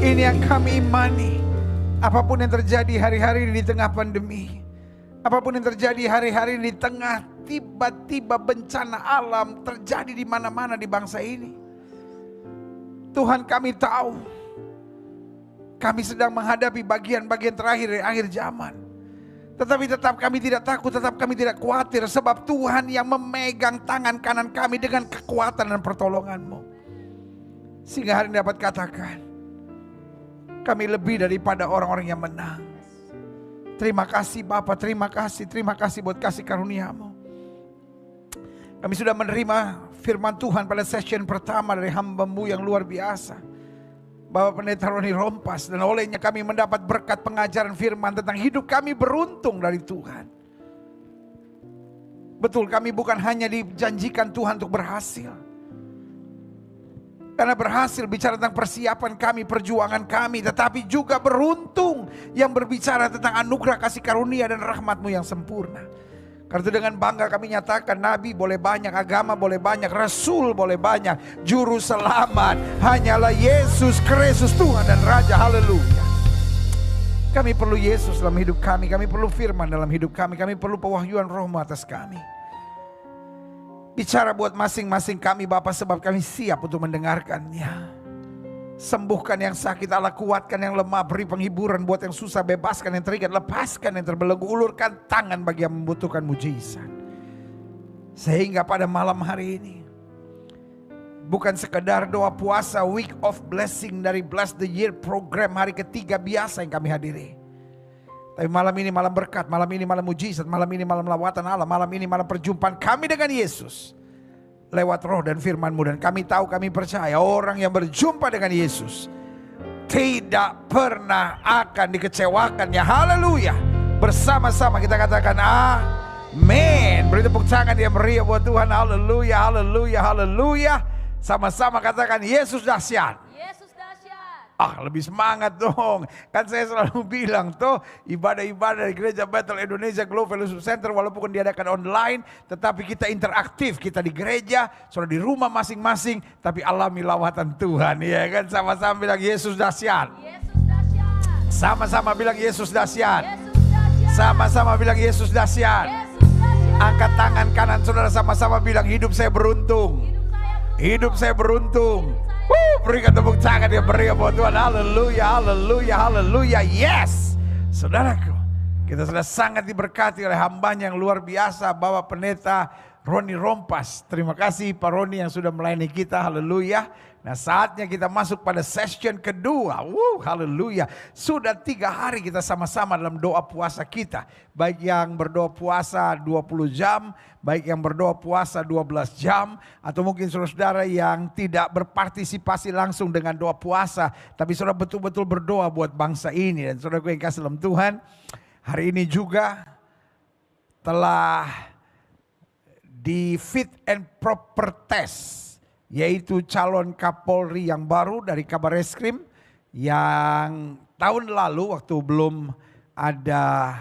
Ini yang kami imani. Apapun yang terjadi hari-hari ini di tengah pandemi, apapun yang terjadi hari-hari ini di tengah tiba-tiba bencana alam terjadi di mana-mana di bangsa ini, Tuhan, kami tahu kami sedang menghadapi bagian-bagian terakhir dari akhir zaman. Tetapi tetap kami tidak takut, tetap kami tidak khawatir, sebab Tuhan yang memegang tangan kanan kami dengan kekuatan dan pertolongan-Mu. Sehingga hari ini dapat katakan, kami lebih daripada orang-orang yang menang. Terima kasih Bapa, terima kasih buat kasih karunia-Mu. Kami sudah menerima firman Tuhan pada session pertama dari hamba-Mu yang luar biasa, Bapak Pendeta Roni Rompas, dan olehnya kami mendapat berkat pengajaran firman tentang hidup kami beruntung dari Tuhan. Betul, kami bukan hanya dijanjikan Tuhan untuk berhasil, karena berhasil bicara tentang persiapan kami, perjuangan kami, tetapi juga beruntung yang berbicara tentang anugerah kasih karunia dan rahmat-Mu yang sempurna. Karena itu dengan bangga kami nyatakan, nabi boleh banyak, agama boleh banyak, rasul boleh banyak, juru selamat hanyalah Yesus Kristus Tuhan dan Raja. Haleluya. Kami perlu Yesus dalam hidup kami perlu firman dalam hidup kami perlu pewahyuan Roh-Mu atas kami. Bicara buat masing-masing kami Bapa, sebab kami siap untuk mendengarkannya. Sembuhkan yang sakit Allah, kuatkan yang lemah, beri penghiburan buat yang susah, bebaskan yang terikat, lepaskan yang terbelenggu, ulurkan tangan bagi yang membutuhkan mujizat. Sehingga pada malam hari ini, bukan sekedar doa puasa Week of Blessing dari Bless the Year program hari ketiga biasa yang kami hadiri, tapi malam ini malam berkat, malam ini malam mujizat, malam ini malam lawatan Allah, malam ini malam perjumpaan kami dengan Yesus lewat roh dan firman-Mu. Dan kami tahu, kami percaya orang yang berjumpa dengan Yesus tidak pernah akan dikecewakannya. Haleluya. Bersama-sama kita katakan amin. Beri tepuk tangan yang meriah buat Tuhan. Haleluya, haleluya, haleluya. Sama-sama katakan Yesus dahsyat. Lebih semangat dong. Kan saya selalu bilang tuh, ibadah-ibadah di Gereja Bethel Indonesia Global Fellowship Center walaupun diadakan online, tetapi kita interaktif. Kita di gereja, sudah di rumah masing-masing, tapi alami lawatan Tuhan. Ya kan, sama-sama bilang Yesus dahsyat. Sama-sama bilang Yesus dahsyat. Sama-sama bilang Yesus dahsyat. Angkat tangan kanan saudara, sama-sama bilang hidup saya beruntung. Hidup saya beruntung. Berikan tepuk tangan yang meriah buat Tuhan. Haleluya, haleluya, haleluya. Yes, saudaraku, kita sudah sangat diberkati oleh hambanya yang luar biasa, Bapak Pendeta Roni Rompas. Terima kasih Pak Roni yang sudah melayani kita. Haleluya. Nah, saatnya kita masuk pada session kedua. Haleluya. Sudah 3 hari kita sama-sama dalam doa puasa kita. Baik yang berdoa puasa 20 jam, baik yang berdoa puasa 12 jam, atau mungkin saudara-saudara yang tidak berpartisipasi langsung dengan doa puasa, tapi saudara betul-betul berdoa buat bangsa ini. Dan saudara yang kasih dalam Tuhan, hari ini juga telah di fit and proper test, yaitu calon Kapolri yang baru dari Kabareskrim yang tahun lalu waktu belum ada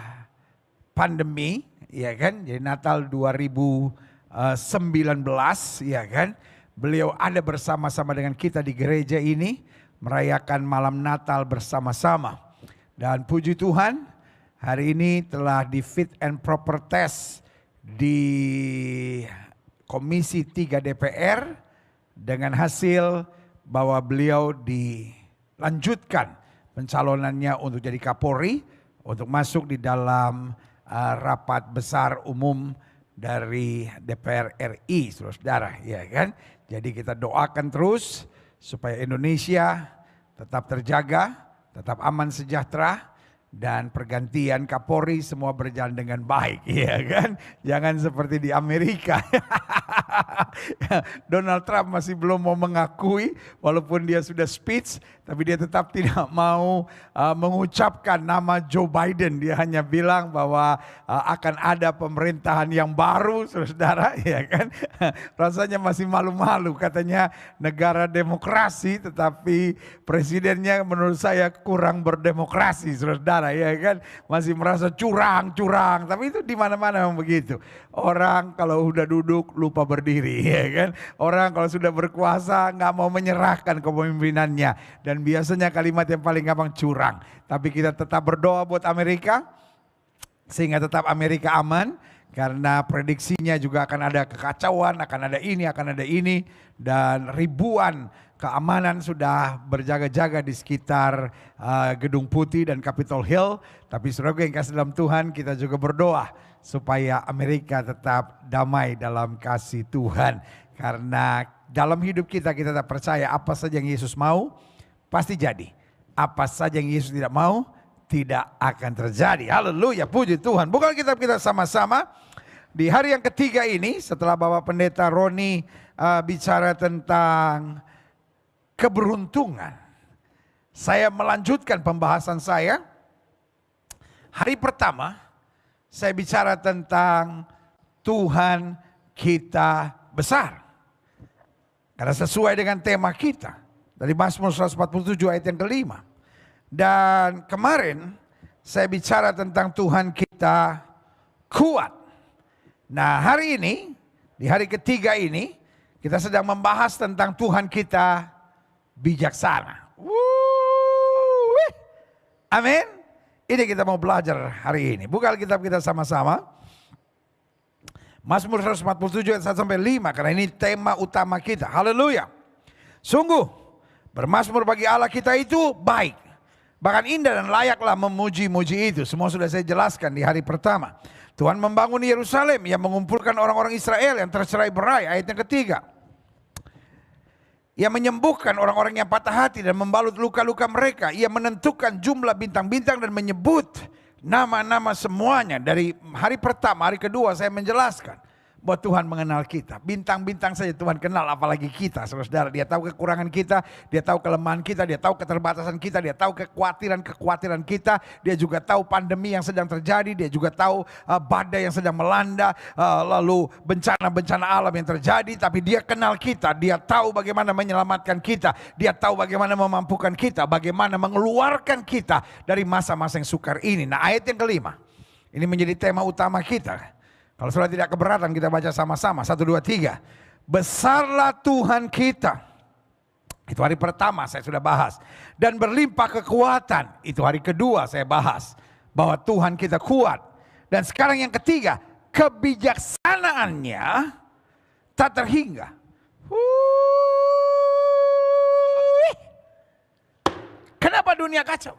pandemi, ya kan, jadi Natal 2019, ya kan, beliau ada bersama-sama dengan kita di gereja ini merayakan malam Natal bersama-sama. Dan puji Tuhan, hari ini telah di fit and proper test di Komisi 3 DPR dengan hasil bahwa beliau dilanjutkan pencalonannya untuk jadi Kapolri, untuk masuk di dalam rapat besar umum dari DPR RI, saudara-saudara, ya kan? Jadi kita doakan terus supaya Indonesia tetap terjaga, tetap aman sejahtera, dan pergantian Kapolri semua berjalan dengan baik, ya kan? Jangan seperti di Amerika. Donald Trump masih belum mau mengakui, walaupun dia sudah speech, tapi dia tetap tidak mau mengucapkan nama Joe Biden. Dia hanya bilang bahwa akan ada pemerintahan yang baru, saudara, ya kan? Rasanya masih malu-malu, katanya negara demokrasi, tetapi presidennya menurut saya kurang berdemokrasi, saudara, ya kan? Masih merasa curang, tapi itu di mana-mana memang begitu. Orang kalau udah duduk lupa berdiri. diri, ya kan? Orang kalau sudah berkuasa nggak mau menyerahkan kepemimpinannya, dan biasanya kalimat yang paling gampang curang. Tapi kita tetap berdoa buat Amerika, sehingga tetap Amerika aman, karena prediksinya juga akan ada kekacauan, akan ada ini, dan ribuan keamanan sudah berjaga-jaga di sekitar Gedung Putih dan Capitol Hill. Tapi saudara yang kasih dalam Tuhan, kita juga berdoa supaya Amerika tetap damai dalam kasih Tuhan. Karena dalam hidup kita tetap percaya apa saja yang Yesus mau, pasti jadi. Apa saja yang Yesus tidak mau, tidak akan terjadi. Haleluya, puji Tuhan. Buka kitab kita sama-sama. Di hari yang ketiga ini, setelah Bapak Pendeta Roni bicara tentang keberuntungan, saya melanjutkan pembahasan saya. Hari pertama, saya bicara tentang Tuhan kita besar. Karena sesuai dengan tema kita. Dari Mazmur 147 ayat yang kelima. Dan kemarin, saya bicara tentang Tuhan kita kuat. Nah, hari ini, di hari ketiga ini, kita sedang membahas tentang Tuhan kita bijaksana. Amin. Ini kita mau belajar hari ini. Buka Alkitab kita sama-sama. Mazmur 147 ayat 1 sampai 5, karena ini tema utama kita. Haleluya. Sungguh, bermazmur bagi Allah kita itu baik. Bahkan indah dan layaklah memuji-muji itu. Semua sudah saya jelaskan di hari pertama. Tuhan membangun Yerusalem, yang mengumpulkan orang-orang Israel yang tercerai-berai, ayat yang ketiga. Ia menyembuhkan orang-orang yang patah hati dan membalut luka-luka mereka. Ia menentukan jumlah bintang-bintang dan menyebut nama-nama semuanya. Dari hari pertama, hari kedua saya menjelaskan bahwa Tuhan mengenal kita. Bintang-bintang saja Tuhan kenal, apalagi kita, saudara-saudara. Dia tahu kekurangan kita, dia tahu kelemahan kita, dia tahu keterbatasan kita, dia tahu kekhawatiran kita. Dia juga tahu pandemi yang sedang terjadi, dia juga tahu badai yang sedang melanda, lalu bencana-bencana alam yang terjadi. Tapi dia kenal kita, dia tahu bagaimana menyelamatkan kita, dia tahu bagaimana memampukan kita, bagaimana mengeluarkan kita dari masa-masa yang sukar ini. Nah, ayat yang kelima, ini menjadi tema utama kita. Kalau sudah tidak keberatan, kita baca sama-sama. 1, 2, 3. Besarlah Tuhan kita. Itu hari pertama saya sudah bahas. Dan berlimpah kekuatan. Itu hari kedua saya bahas. Bahwa Tuhan kita kuat. Dan sekarang yang ketiga, kebijaksanaannya tak terhingga. Kenapa dunia kacau?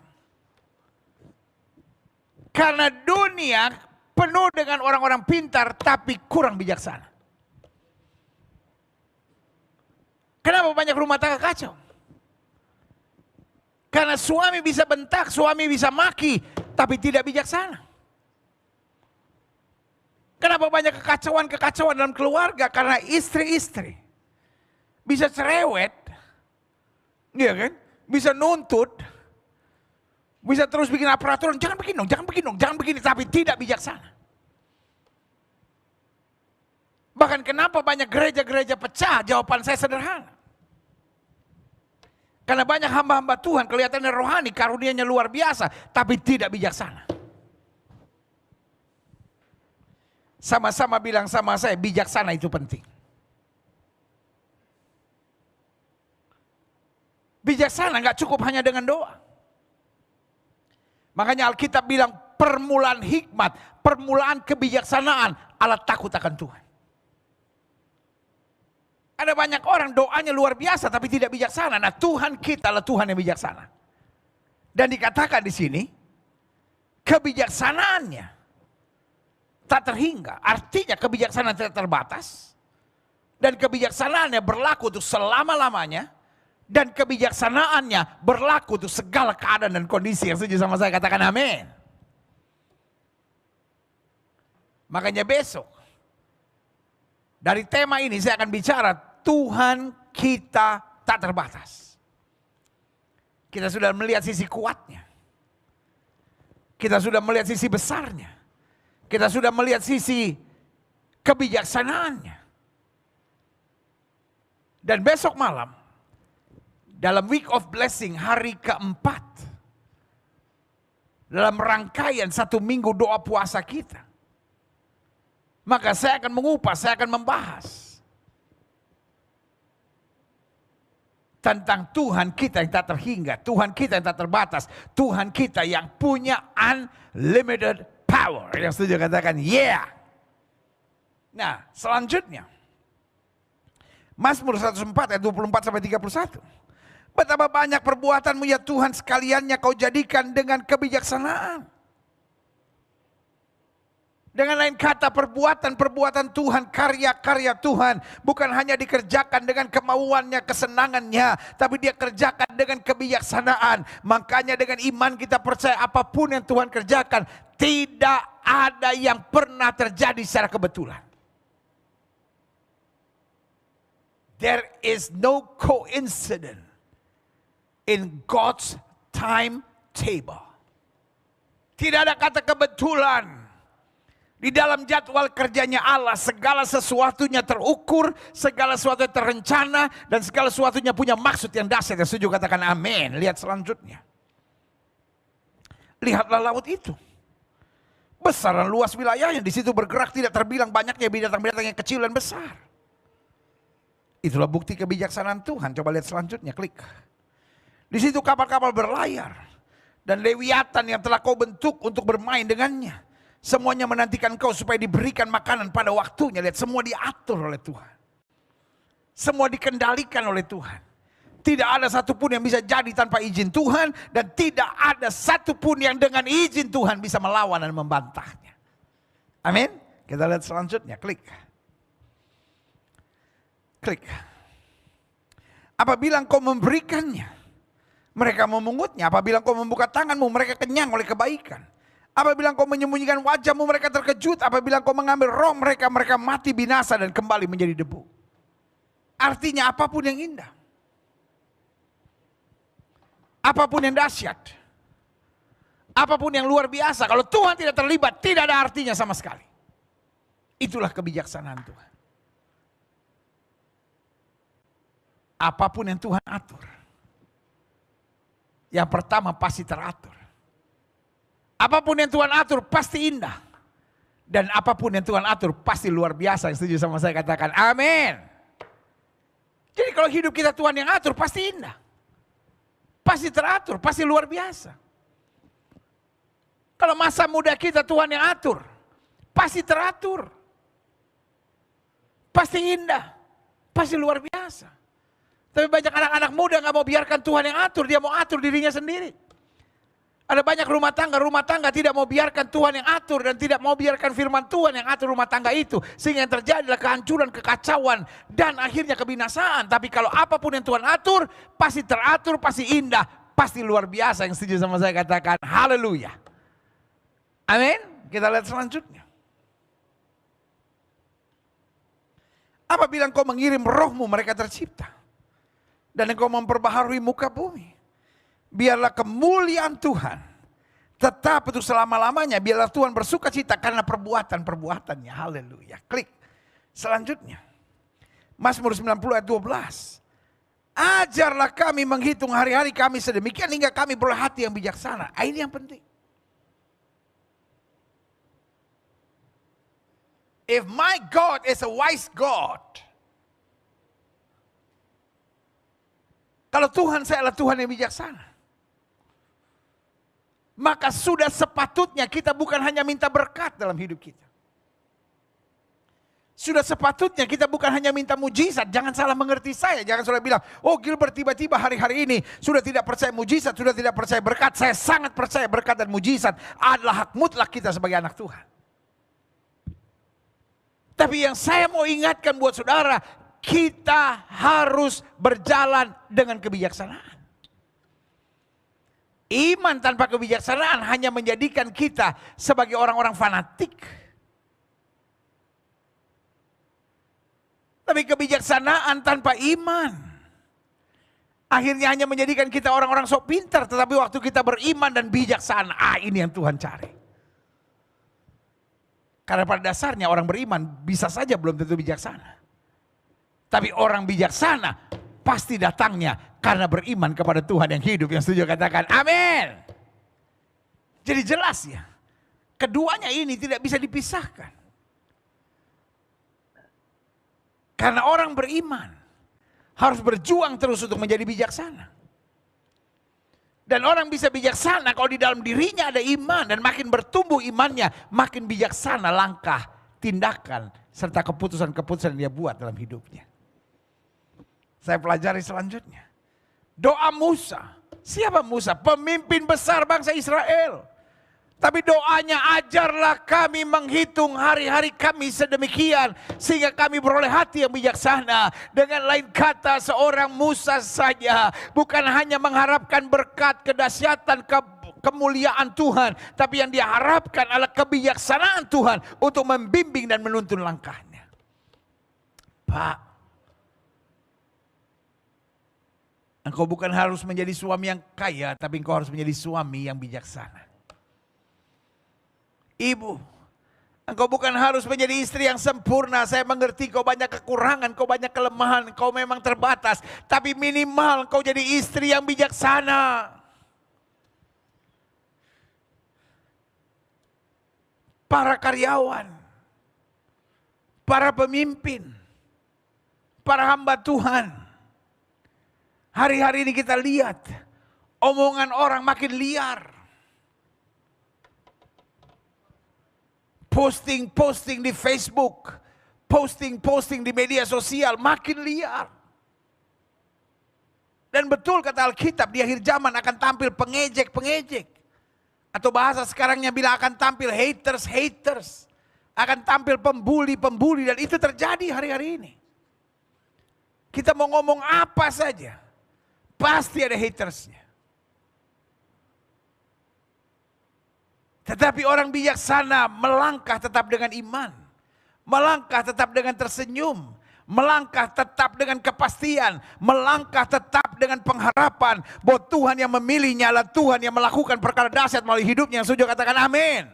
Karena dunia penuh dengan orang-orang pintar tapi kurang bijaksana. Kenapa banyak rumah tangga kacau? Karena suami bisa bentak, suami bisa maki, tapi tidak bijaksana. Kenapa banyak kekacauan dalam keluarga? Karena istri-istri bisa cerewet, iya kan? Bisa nuntut, bisa terus bikin peraturan, jangan begini dong, jangan begini, tapi tidak bijaksana. Bahkan kenapa banyak gereja-gereja pecah? Jawaban saya sederhana. Karena banyak hamba-hamba Tuhan kelihatannya rohani, karunia-Nya luar biasa, tapi tidak bijaksana. Sama-sama bilang sama saya, bijaksana itu penting. Bijaksana nggak cukup hanya dengan doa. Makanya Alkitab bilang permulaan hikmat, permulaan kebijaksanaan, Allah takut akan Tuhan. Ada banyak orang doanya luar biasa tapi tidak bijaksana. Nah, Tuhan kita adalah Tuhan yang bijaksana. Dan dikatakan di sini, kebijaksanaannya tak terhingga. Artinya kebijaksanaan tidak terbatas. Dan kebijaksanaannya berlaku untuk selama-lamanya. Dan kebijaksanaannya berlaku untuk segala keadaan dan kondisi. Yang setuju sama saya katakan amin. Makanya besok, dari tema ini saya akan bicara Tuhan kita tak terbatas. Kita sudah melihat sisi kuatnya. Kita sudah melihat sisi besarnya. Kita sudah melihat sisi kebijaksanaannya. Dan besok malam, dalam Week of Blessing hari keempat, dalam rangkaian 1 minggu doa puasa kita, maka saya akan mengupas, saya akan membahas tentang Tuhan kita yang tak terhingga, Tuhan kita yang tak terbatas, Tuhan kita yang punya unlimited power. Yang setuju katakan yeah. Nah, selanjutnya Mazmur 104 ayat 24 sampai 31. Betapa banyak perbuatanmu ya Tuhan, sekaliannya kau jadikan dengan kebijaksanaan. Dengan lain kata, perbuatan-perbuatan Tuhan, karya-karya Tuhan bukan hanya dikerjakan dengan kemauannya, kesenangannya, tapi dia kerjakan dengan kebijaksanaan. Makanya dengan iman kita percaya apapun yang Tuhan kerjakan, tidak ada yang pernah terjadi secara kebetulan. There is no coincidence in God's timetable. Tidak ada kata kebetulan. Di dalam jadwal kerjanya Allah, segala sesuatunya terukur, segala sesuatunya terencana, dan segala sesuatunya punya maksud yang dahsyat. Yang setuju katakan amin. Lihat selanjutnya. Lihatlah laut itu. Besar dan luas wilayahnya, di situ bergerak tidak terbilang banyaknya binatang-binatang yang kecil dan besar. Itulah bukti kebijaksanaan Tuhan. Coba lihat selanjutnya, klik. Di situ kapal-kapal berlayar, dan lewiatan yang telah kau bentuk untuk bermain dengannya. Semuanya menantikan kau supaya diberikan makanan pada waktunya. Lihat, semua diatur oleh Tuhan. Semua dikendalikan oleh Tuhan. Tidak ada satupun yang bisa jadi tanpa izin Tuhan. Dan tidak ada satupun yang dengan izin Tuhan bisa melawan dan membantahnya. Amin. Kita lihat selanjutnya, klik. Klik. Apabila engkau memberikannya, mereka memungutnya. Apabila engkau membuka tanganmu, mereka kenyang oleh kebaikan. Apabila engkau menyembunyikan wajahmu, mereka terkejut. Apabila engkau mengambil roh mereka, mereka mati binasa dan kembali menjadi debu. Artinya apapun yang indah, apapun yang dahsyat, apapun yang luar biasa, kalau Tuhan tidak terlibat, tidak ada artinya sama sekali. Itulah kebijaksanaan Tuhan. Apapun yang Tuhan atur, yang pertama pasti teratur. Apapun yang Tuhan atur pasti indah. Dan apapun yang Tuhan atur pasti luar biasa. Yang setuju sama saya katakan amin. Jadi kalau hidup kita Tuhan yang atur pasti indah. Pasti teratur, pasti luar biasa. Kalau masa muda kita Tuhan yang atur, pasti teratur. Pasti indah, pasti luar biasa. Tapi banyak anak-anak muda gak mau biarkan Tuhan yang atur, dia mau atur dirinya sendiri. Ada banyak rumah tangga tidak mau biarkan Tuhan yang atur dan tidak mau biarkan firman Tuhan yang atur rumah tangga itu. Sehingga yang terjadi adalah kehancuran, kekacauan, dan akhirnya kebinasaan. Tapi kalau apapun yang Tuhan atur, pasti teratur, pasti indah, pasti luar biasa. Yang setuju sama saya katakan haleluya. Amin. Kita lihat selanjutnya. Apabila engkau mengirim rohmu, mereka tercipta. Dan engkau memperbaharui muka bumi. Biarlah kemuliaan Tuhan tetap untuk selama-lamanya. Biarlah Tuhan bersuka cita karena perbuatan-perbuatannya. Haleluya. Klik. Selanjutnya. Mazmur 90 ayat 12. Ajarlah kami menghitung hari-hari kami sedemikian hingga kami berhati yang bijaksana. Ini yang penting. If my God is a wise God. Kalau Tuhan saya adalah Tuhan yang bijaksana. Maka sudah sepatutnya kita bukan hanya minta berkat dalam hidup kita. Sudah sepatutnya kita bukan hanya minta mujizat. Jangan salah mengerti saya. Jangan salah bilang, oh Gilbert tiba-tiba hari-hari ini sudah tidak percaya mujizat, sudah tidak percaya berkat. Saya sangat percaya berkat dan mujizat adalah hak mutlak kita sebagai anak Tuhan. Tapi yang saya mau ingatkan buat saudara, kita harus berjalan dengan kebijaksanaan. Iman tanpa kebijaksanaan hanya menjadikan kita sebagai orang-orang fanatik. Tapi kebijaksanaan tanpa iman akhirnya hanya menjadikan kita orang-orang sok pintar. Tetapi waktu kita beriman dan bijaksana, ini yang Tuhan cari. Karena pada dasarnya orang beriman bisa saja belum tentu bijaksana. Tapi orang bijaksana pasti datangnya karena beriman kepada Tuhan yang hidup. Yang setuju katakan amin. Jadi jelas ya, keduanya ini tidak bisa dipisahkan. Karena orang beriman harus berjuang terus untuk menjadi bijaksana. Dan orang bisa bijaksana kalau di dalam dirinya ada iman. Dan makin bertumbuh imannya, makin bijaksana langkah, tindakan, serta keputusan-keputusan yang dia buat dalam hidupnya. Saya pelajari selanjutnya. Doa Musa. Siapa Musa? Pemimpin besar bangsa Israel. Tapi doanya, ajarlah kami menghitung hari-hari kami sedemikian sehingga kami beroleh hati yang bijaksana. Dengan lain kata, seorang Musa saja bukan hanya mengharapkan berkat, kedahsyatan, kemuliaan Tuhan, tapi yang dia harapkan adalah kebijaksanaan Tuhan untuk membimbing dan menuntun langkahnya. Pak, engkau bukan harus menjadi suami yang kaya, tapi engkau harus menjadi suami yang bijaksana. Ibu, engkau bukan harus menjadi istri yang sempurna. Saya mengerti kau banyak kekurangan, kau banyak kelemahan, kau memang terbatas. Tapi minimal kau jadi istri yang bijaksana. Para karyawan, para pemimpin, para hamba Tuhan. Hari-hari ini kita lihat, omongan orang makin liar. Posting-posting di Facebook, posting-posting di media sosial makin liar. Dan betul kata Alkitab, di akhir zaman akan tampil pengejek-pengejek. Atau bahasa sekarangnya bilang akan tampil haters. Akan tampil pembuli-pembuli, dan itu terjadi hari-hari ini. Kita mau ngomong apa saja, pasti ada hatersnya. Tetapi orang bijaksana melangkah tetap dengan iman. Melangkah tetap dengan tersenyum. Melangkah tetap dengan kepastian. Melangkah tetap dengan pengharapan bahwa Tuhan yang memilihnya adalah Tuhan yang melakukan perkara dahsyat melalui hidupnya. Yang setuju katakan amin.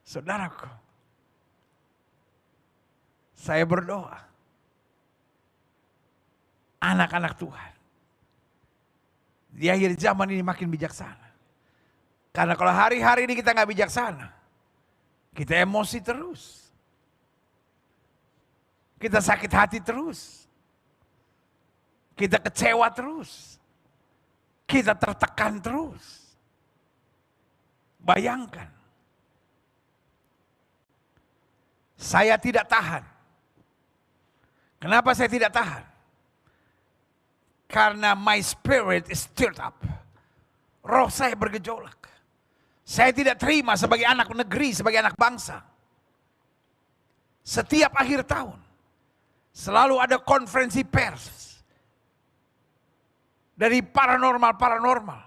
Saudaraku, saya berdoa, anak-anak Tuhan di akhir zaman ini makin bijaksana. Karena kalau hari-hari ini kita nggak bijaksana, kita emosi terus, kita sakit hati terus, kita kecewa terus, kita tertekan terus. Bayangkan, saya tidak tahan. Kenapa saya tidak tahan? Karena my spirit is stirred up. Roh saya bergejolak. Saya tidak terima sebagai anak negeri, sebagai anak bangsa. Setiap akhir tahun selalu ada konferensi pers dari paranormal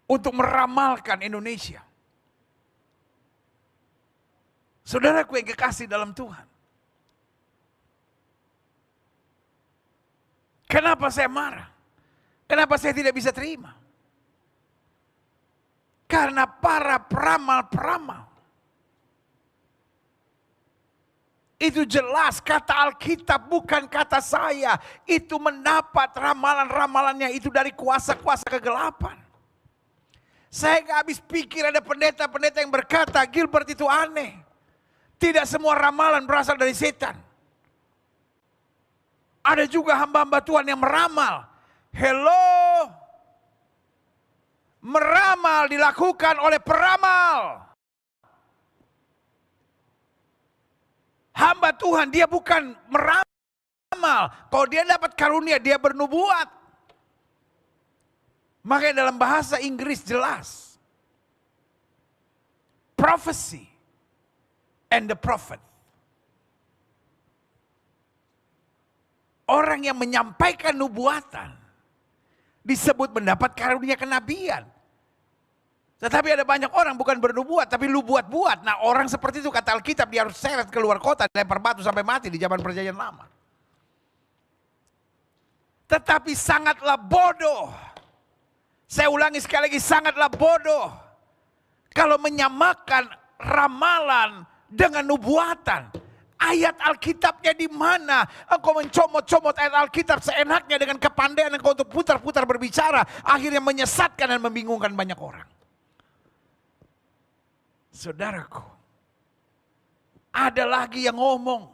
untuk meramalkan Indonesia. Saudaraku yang kekasih dalam Tuhan, kenapa saya marah? Kenapa saya tidak bisa terima? Karena para peramal-peramal itu jelas kata Alkitab, bukan kata saya. Itu mendapat ramalan-ramalannya itu dari kuasa-kuasa kegelapan. Saya gak habis pikir ada pendeta-pendeta yang berkata Gilbert itu aneh. Tidak semua ramalan berasal dari setan. Ada juga hamba-hamba Tuhan yang meramal. Hello. Meramal dilakukan oleh peramal. Hamba Tuhan dia bukan meramal. Kalau dia dapat karunia dia bernubuat. Makanya dalam bahasa Inggris jelas. Prophecy and the prophet. Orang yang menyampaikan nubuatan disebut mendapat karunia kenabian. Tetapi ada banyak orang bukan bernubuat tapi lu buat-buat. Nah orang seperti itu kata Alkitab dia harus seret keluar kota, lempar batu sampai mati di zaman perjanjian lama. Tetapi sangatlah bodoh. Saya ulangi sekali lagi, sangatlah bodoh kalau menyamakan ramalan dengan nubuatan. Ayat Alkitabnya di mana? Engkau mencomot-comot ayat Alkitab seenaknya dengan kepandaian engkau untuk putar-putar berbicara. Akhirnya menyesatkan dan membingungkan banyak orang. Saudaraku, ada lagi yang ngomong.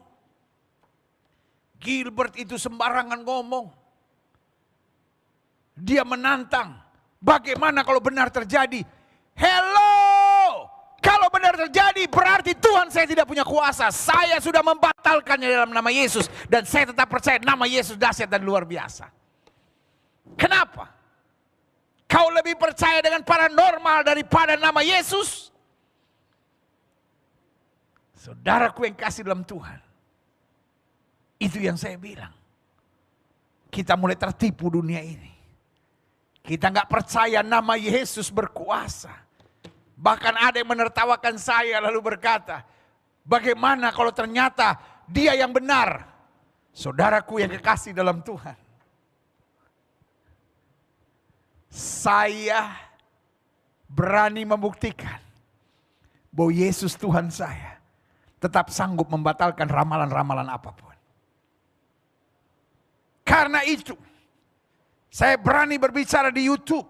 Gilbert itu sembarangan ngomong. Dia menantang. Bagaimana kalau benar terjadi? Hello! Kalau benar terjadi berarti Tuhan saya tidak punya kuasa. Saya sudah membatalkannya dalam nama Yesus. Dan saya tetap percaya nama Yesus dahsyat dan luar biasa. Kenapa? Kau lebih percaya dengan paranormal daripada nama Yesus? Saudaraku yang kasih dalam Tuhan. Itu yang saya bilang. Kita mulai tertipu dunia ini. Kita nggak percaya nama Yesus berkuasa. Bahkan ada yang menertawakan saya lalu berkata, bagaimana kalau ternyata dia yang benar? Saudaraku yang kekasih dalam Tuhan. Saya berani membuktikan bahwa Yesus Tuhan saya tetap sanggup membatalkan ramalan-ramalan apapun. Karena itu, saya berani berbicara di YouTube.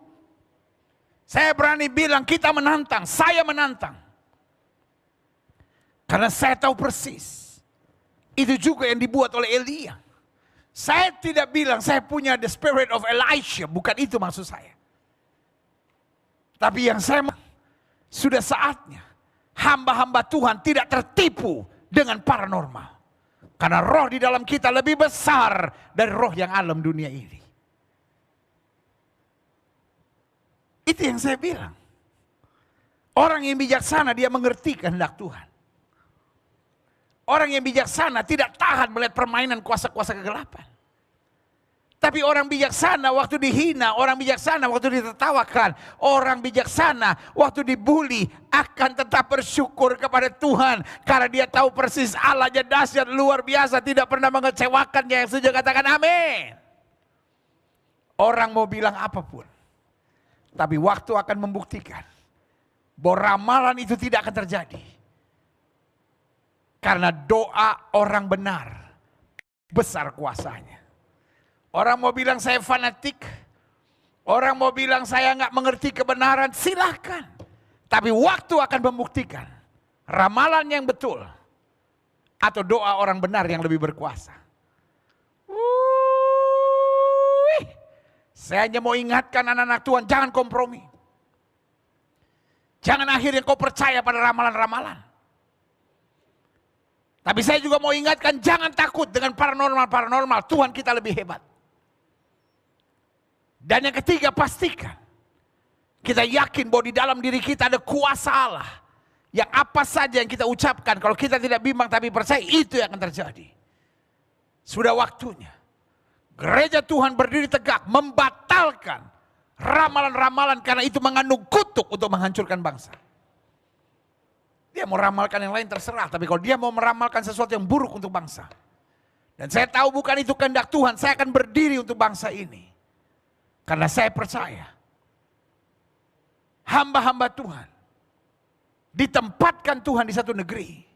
Saya berani bilang kita menantang, saya menantang. Karena saya tahu persis. Itu juga yang dibuat oleh Elia. Saya tidak bilang saya punya the spirit of Elisha, bukan itu maksud saya. Tapi yang saya sudah saatnya hamba-hamba Tuhan tidak tertipu dengan paranormal. Karena roh di dalam kita lebih besar dari roh yang alam dunia ini. Itu yang saya bilang. Orang yang bijaksana dia mengerti kehendak Tuhan. Orang yang bijaksana tidak tahan melihat permainan kuasa-kuasa kegelapan. Tapi orang bijaksana waktu dihina, orang bijaksana waktu ditertawakan, orang bijaksana waktu dibully akan tetap bersyukur kepada Tuhan. Karena dia tahu persis Allahnya dahsyat luar biasa, tidak pernah mengecewakannya. Yang setuju katakan amin. Orang mau bilang apapun. Tapi waktu akan membuktikan bahwa ramalan itu tidak akan terjadi. Karena doa orang benar besar kuasanya. Orang mau bilang saya fanatik, orang mau bilang saya nggak mengerti kebenaran, silahkan. Tapi waktu akan membuktikan ramalan yang betul atau doa orang benar yang lebih berkuasa. Saya hanya mau ingatkan anak-anak Tuhan, jangan kompromi. Jangan akhirnya kau percaya pada ramalan-ramalan. Tapi saya juga mau ingatkan, jangan takut dengan paranormal-paranormal. Tuhan kita lebih hebat. Dan yang ketiga, pastikan kita yakin bahwa di dalam diri kita ada kuasa Allah. Yang apa saja yang kita ucapkan, kalau kita tidak bimbang tapi percaya, itu yang akan terjadi. Sudah waktunya gereja Tuhan berdiri tegak, membatalkan ramalan-ramalan karena itu mengandung kutuk untuk menghancurkan bangsa. Dia mau ramalkan yang lain terserah, tapi kalau dia mau meramalkan sesuatu yang buruk untuk bangsa. Dan saya tahu bukan itu kehendak Tuhan, saya akan berdiri untuk bangsa ini. Karena saya percaya hamba-hamba Tuhan ditempatkan Tuhan di satu negeri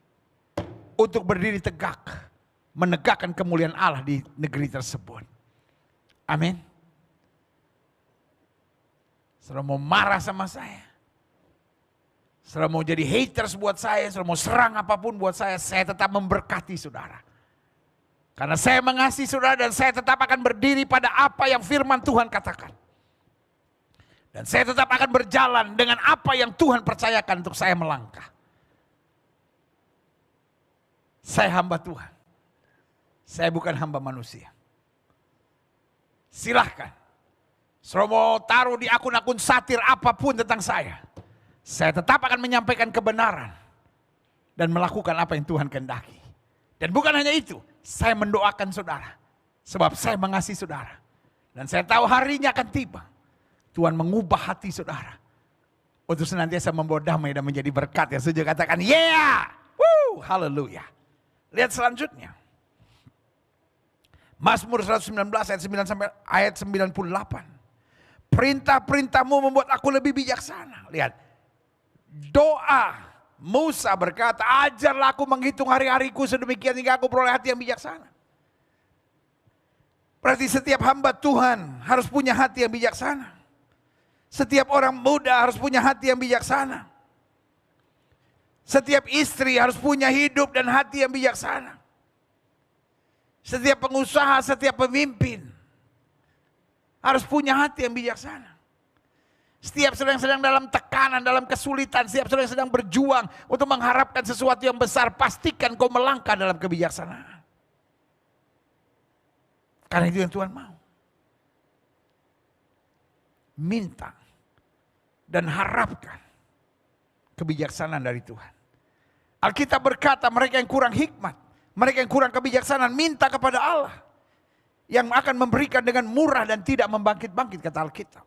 untuk berdiri tegak, menegakkan kemuliaan Allah di negeri tersebut. Amin. Saudara mau marah sama saya, saudara mau jadi haters buat saya, saudara mau serang apapun buat saya tetap memberkati saudara. Karena saya mengasihi saudara dan saya tetap akan berdiri pada apa yang firman Tuhan katakan. Dan saya tetap akan berjalan dengan apa yang Tuhan percayakan untuk saya melangkah. Saya hamba Tuhan. Saya bukan hamba manusia. Silahkan. Saudara mau taruh di akun-akun satir apapun tentang saya. Saya tetap akan menyampaikan kebenaran. Dan melakukan apa yang Tuhan kehendaki. Dan bukan hanya itu. Saya mendoakan saudara. Sebab saya mengasihi saudara. Dan saya tahu harinya akan tiba. Tuhan mengubah hati saudara. Untuk senantiasa membawa damai dan menjadi berkat. Yang setuju katakan, yeah! Woo! Haleluya. Lihat selanjutnya. Mazmur 119 ayat 9 sampai ayat 98. Perintah-perintahmu membuat aku lebih bijaksana. Lihat. Doa Musa berkata, ajarlah aku menghitung hari-hariku sedemikian hingga aku beroleh hati yang bijaksana. Berarti setiap hamba Tuhan harus punya hati yang bijaksana. Setiap orang muda harus punya hati yang bijaksana. Setiap istri harus punya hidup dan hati yang bijaksana. Setiap pengusaha, setiap pemimpin harus punya hati yang bijaksana. Setiap saudara yang sedang dalam tekanan, dalam kesulitan, setiap saudara yang sedang berjuang untuk mengharapkan sesuatu yang besar, pastikan kau melangkah dalam kebijaksanaan. Karena itu yang Tuhan mau. Minta dan harapkan kebijaksanaan dari Tuhan. Alkitab berkata mereka yang kurang hikmat, mereka yang kurang kebijaksanaan, minta kepada Allah yang akan memberikan dengan murah dan tidak membangkit-bangkit, kata Alkitab.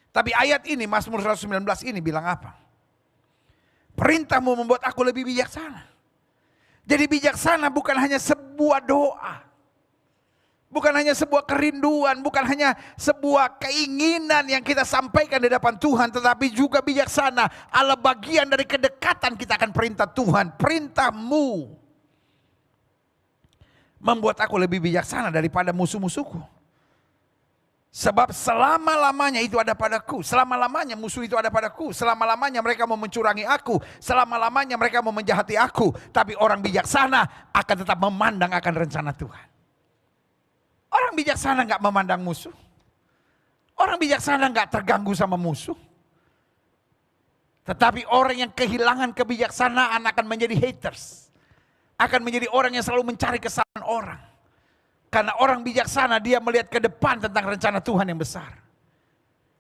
Tapi ayat ini, Mazmur 119 ini bilang apa? Perintahmu membuat aku lebih bijaksana. Jadi bijaksana bukan hanya sebuah doa. Bukan hanya sebuah kerinduan, bukan hanya sebuah keinginan yang kita sampaikan di depan Tuhan. Tetapi juga bijaksana adalah bagian dari kedekatan kita akan perintah Tuhan. Perintahmu membuat aku lebih bijaksana daripada musuh-musuhku. Sebab selama-lamanya itu ada padaku. Selama-lamanya musuh itu ada padaku. Selama-lamanya mereka mau mencurangi aku. Selama-lamanya mereka mau menjahati aku. Tapi orang bijaksana akan tetap memandang akan rencana Tuhan. Orang bijaksana gak memandang musuh. Orang bijaksana gak terganggu sama musuh. Tetapi orang yang kehilangan kebijaksanaan akan menjadi haters. Akan menjadi orang yang selalu mencari kesalahan orang. Karena orang bijaksana dia melihat ke depan tentang rencana Tuhan yang besar.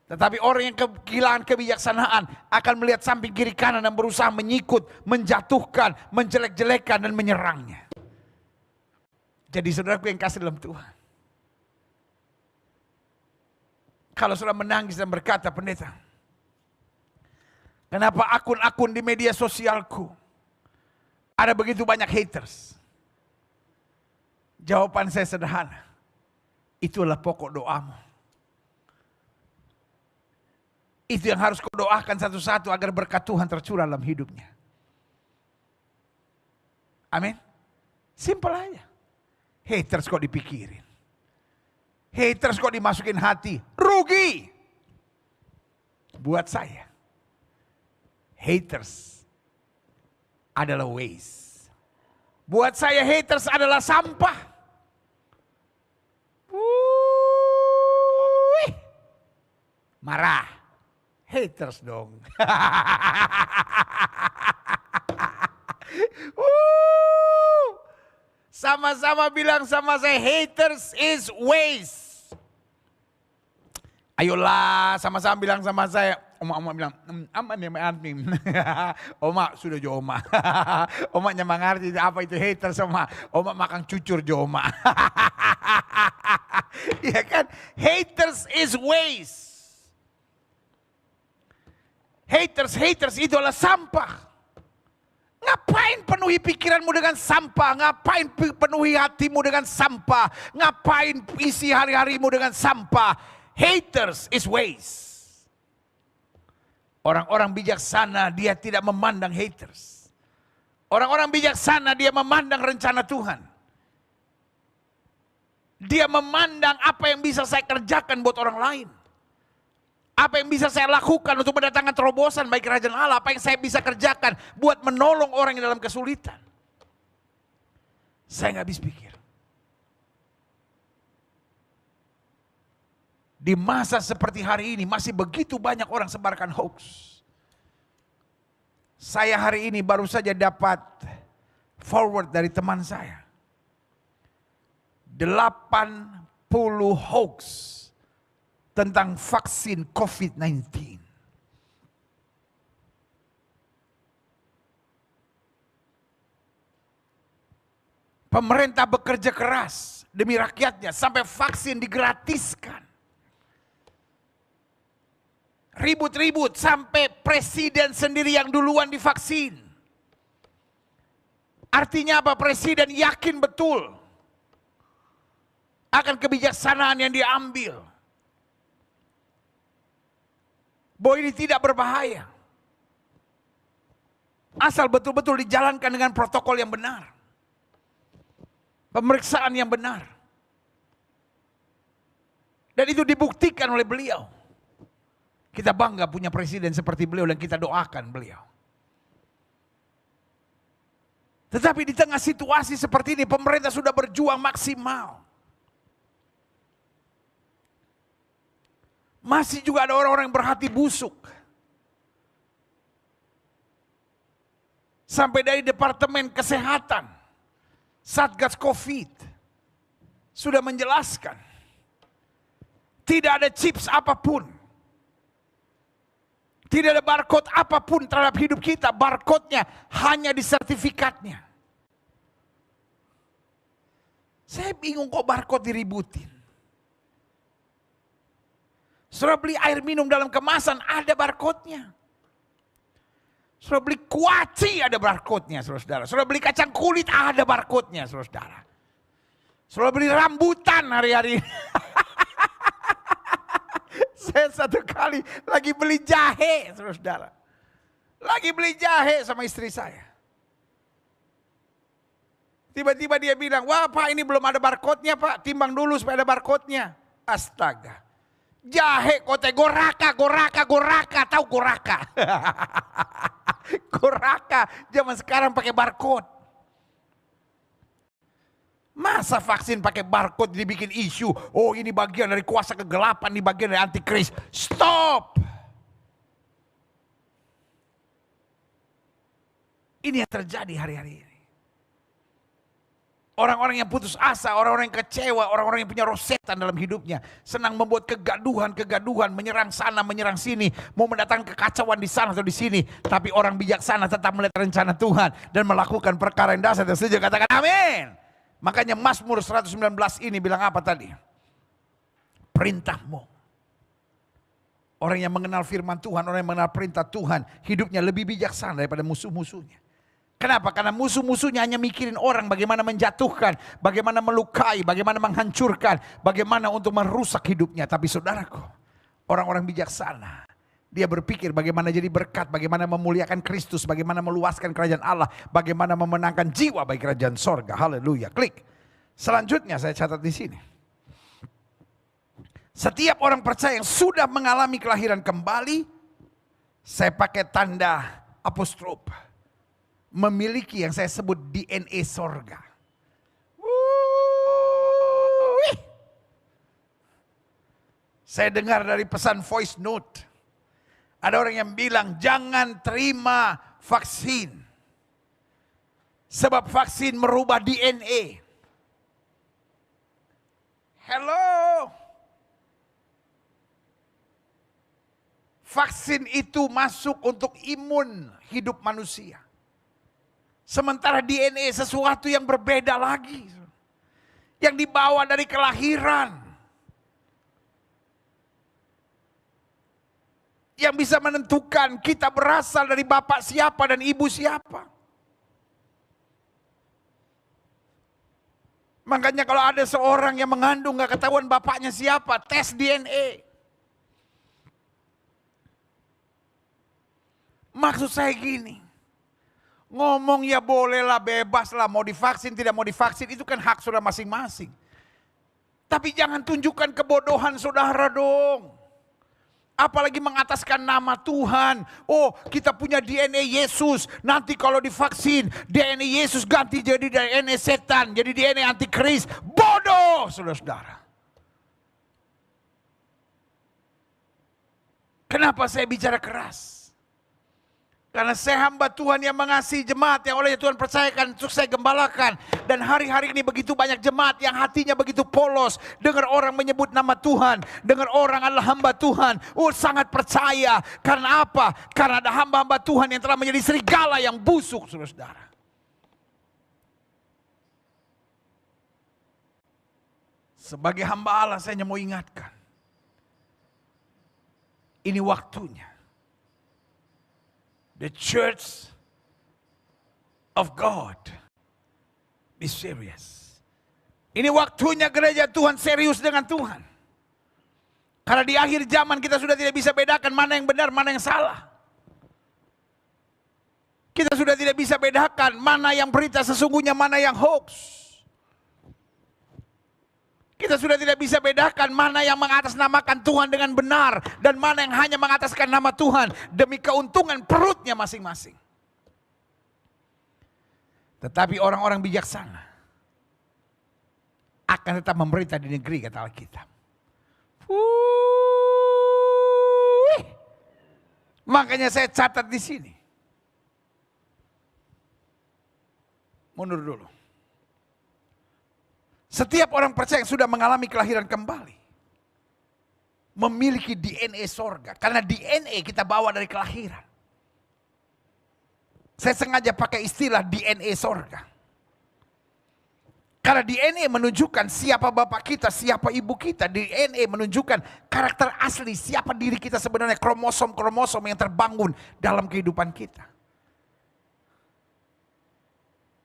Tetapi orang yang kehilangan kebijaksanaan akan melihat samping kiri kanan dan berusaha menyikut, menjatuhkan, menjelek-jelekan dan menyerangnya. Jadi saudaraku yang kasih dalam Tuhan. Kalau saudara menangis dan berkata, pendeta, kenapa akun-akun di media sosialku ada begitu banyak haters? Jawaban saya sederhana. Itulah pokok doamu. Itu yang harus kau doakan satu-satu agar berkat Tuhan tercurah dalam hidupnya. Amin. Simpel aja. Haters kok dipikirin. Haters kok dimasukin hati. Rugi. Buat saya. Haters adalah waste. Buat saya haters adalah sampah. Marah. Haters dong. Sama-sama bilang sama saya, haters is waste. Ayolah sama-sama bilang sama saya. Oma bilang, aman ya admin. Oma sudah jo Oma. Oma nyamang ngerti apa itu haters Oma. Oma makan cucur jo Oma. Ya kan? Haters is waste. Haters itu adalah sampah. Ngapain penuhi pikiranmu dengan sampah? Ngapain penuhi hatimu dengan sampah? Ngapain isi hari-harimu dengan sampah? Haters is waste. Orang-orang bijaksana dia tidak memandang haters. Orang-orang bijaksana dia memandang rencana Tuhan. Dia memandang apa yang bisa saya kerjakan buat orang lain. Apa yang bisa saya lakukan untuk mendatangkan terobosan bagi kerajaan Allah. Apa yang saya bisa kerjakan buat menolong orang yang dalam kesulitan. Saya gak habis pikir. Di masa seperti hari ini masih begitu banyak orang sebarkan hoax. Saya hari ini baru saja dapat forward dari teman saya. 80 hoax tentang vaksin COVID-19. Pemerintah bekerja keras demi rakyatnya sampai vaksin digratiskan. Ribut-ribut sampai presiden sendiri yang duluan divaksin. Artinya apa? Presiden yakin betul akan kebijaksanaan yang diambil. Bahwa ini tidak berbahaya. Asal betul-betul dijalankan dengan protokol yang benar. Pemeriksaan yang benar. Dan itu dibuktikan oleh beliau. Kita bangga punya presiden seperti beliau dan kita doakan beliau. Tetapi di tengah situasi seperti ini pemerintah sudah berjuang maksimal. Masih juga ada orang-orang yang berhati busuk. Sampai dari Departemen Kesehatan, Satgas Covid, sudah menjelaskan. Tidak ada chips apapun. Tidak ada barcode apapun terhadap hidup kita. Barcode-nya hanya di sertifikatnya. Saya bingung kok barcode diributin. Sudah beli air minum dalam kemasan, ada barcode-nya. Sudah beli kuaci, ada barcode-nya, saudara-saudara. Sudah beli kacang kulit, ada barcode-nya, saudara-saudara. Sudah beli rambutan hari-hari. Saya satu kali lagi beli jahe, saudara-saudara. Lagi beli jahe sama istri saya. Tiba-tiba dia bilang, wah Pak ini belum ada barcode-nya Pak. Timbang dulu supaya ada barcode-nya. Astaga. Jahe kote goraka. Tahu goraka? Goraka. Zaman sekarang pakai barcode. Masa vaksin pakai barcode dibikin isu. Oh ini bagian dari kuasa kegelapan, ini bagian dari antikris. Stop. Ini yang terjadi hari-hari ini. Orang-orang yang putus asa, orang-orang yang kecewa, orang-orang yang punya roh setan dalam hidupnya. Senang membuat kegaduhan, menyerang sana, menyerang sini. Mau mendatangkan kekacauan di sana atau di sini. Tapi orang bijaksana tetap melihat rencana Tuhan. Dan melakukan perkara yang dasar dan setuju. Katakan amin. Makanya Mazmur 119 ini bilang apa tadi? Perintahmu. Orang yang mengenal firman Tuhan, orang yang mengenal perintah Tuhan. Hidupnya lebih bijaksana daripada musuh-musuhnya. Kenapa? Karena musuh-musuhnya hanya mikirin orang bagaimana menjatuhkan, bagaimana melukai, bagaimana menghancurkan, bagaimana untuk merusak hidupnya. Tapi saudaraku, orang-orang bijaksana, dia berpikir bagaimana jadi berkat, bagaimana memuliakan Kristus, bagaimana meluaskan kerajaan Allah, bagaimana memenangkan jiwa bagi kerajaan sorga. Haleluya. Klik. Selanjutnya saya catat di sini. Setiap orang percaya yang sudah mengalami kelahiran kembali, saya pakai tanda apostrof. Memiliki yang saya sebut DNA sorga. Saya dengar dari pesan voice note. Ada orang yang bilang jangan terima vaksin. Sebab vaksin merubah DNA. Hello. Vaksin itu masuk untuk imun hidup manusia. Sementara DNA sesuatu yang berbeda lagi. Yang dibawa dari kelahiran. Yang bisa menentukan kita berasal dari bapak siapa dan ibu siapa. Makanya kalau ada seorang yang mengandung gak ketahuan bapaknya siapa, tes DNA. Maksud saya gini. Ngomong ya bolehlah, bebas lah, mau divaksin tidak mau divaksin itu kan hak saudara masing-masing. Tapi jangan tunjukkan kebodohan saudara dong. Apalagi mengataskan nama Tuhan. Oh kita punya DNA Yesus, nanti kalau divaksin DNA Yesus ganti jadi DNA setan, jadi DNA antikris. Bodoh saudara-saudara. Kenapa saya bicara keras? Karena saya hamba Tuhan yang mengasihi jemaat yang oleh Tuhan percayakan untuk saya gembalakan. Dan hari-hari ini begitu banyak jemaat yang hatinya begitu polos. Dengar orang menyebut nama Tuhan. Dengar orang adalah hamba Tuhan. Oh sangat percaya. Karena apa? Karena ada hamba-hamba Tuhan yang telah menjadi serigala yang busuk saudara-saudara. Sebagai hamba Allah saya hanya mau ingatkan. Ini waktunya. The church of God be serious. Ini waktunya gereja Tuhan serius dengan Tuhan. Karena di akhir zaman kita sudah tidak bisa bedakan mana yang benar, mana yang salah. Kita sudah tidak bisa bedakan mana yang berita sesungguhnya, mana yang hoax. Kita sudah tidak bisa bedakan mana yang mengatasnamakan Tuhan dengan benar. Dan mana yang hanya mengataskan nama Tuhan demi keuntungan perutnya masing-masing. Tetapi orang-orang bijaksana akan tetap memerintah di negeri, kata Alkitab. Makanya saya catat di sini. Mundur dulu. Setiap orang percaya yang sudah mengalami kelahiran kembali memiliki DNA sorga. Karena DNA kita bawa dari kelahiran. Saya sengaja pakai istilah DNA sorga. Karena DNA menunjukkan siapa bapak kita, siapa ibu kita. DNA menunjukkan karakter asli, siapa diri kita sebenarnya. Kromosom-kromosom yang terbangun dalam kehidupan kita.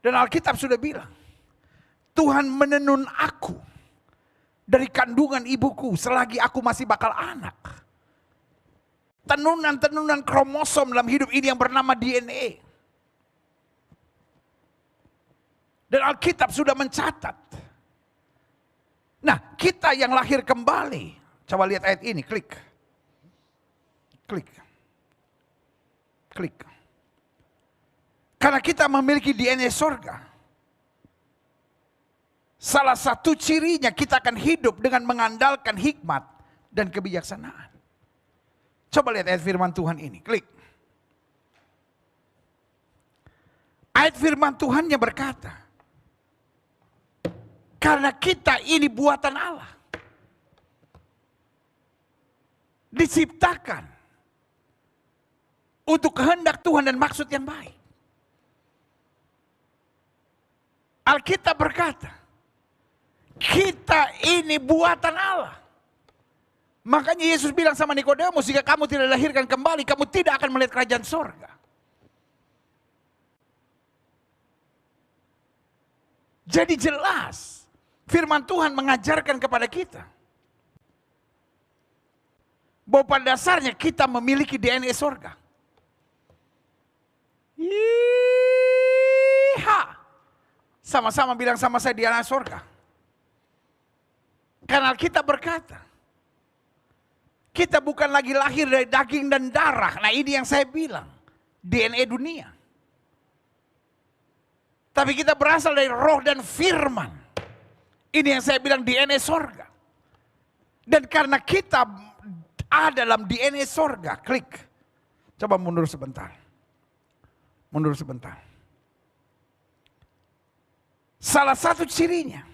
Dan Alkitab sudah bilang, Tuhan menenun aku dari kandungan ibuku selagi aku masih bakal anak. Tenunan-tenunan kromosom dalam hidup ini yang bernama DNA. Dan Alkitab sudah mencatat. Nah, kita yang lahir kembali. Coba lihat ayat ini, klik. Klik. Klik. Karena kita memiliki DNA sorga. Salah satu cirinya kita akan hidup dengan mengandalkan hikmat dan kebijaksanaan. Coba lihat ayat firman Tuhan ini, klik. Ayat firman Tuhannya berkata, karena kita ini buatan Allah. Diciptakan untuk kehendak Tuhan dan maksud yang baik. Alkitab berkata, kita ini buatan Allah. Makanya Yesus bilang sama Nikodemus, jika kamu tidak dilahirkan kembali, kamu tidak akan melihat kerajaan sorga. Jadi jelas, firman Tuhan mengajarkan kepada kita bahwa pada dasarnya kita memiliki DNA sorga. Yeeha. Sama-sama bilang sama saya, DNA sorga. Karena Alkitab berkata, kita bukan lagi lahir dari daging dan darah. Nah, ini yang saya bilang, DNA dunia. Tapi kita berasal dari roh dan firman. Ini yang saya bilang DNA sorga. Dan karena kita ada dalam DNA sorga, klik. Coba mundur sebentar. Mundur sebentar. Salah satu cirinya,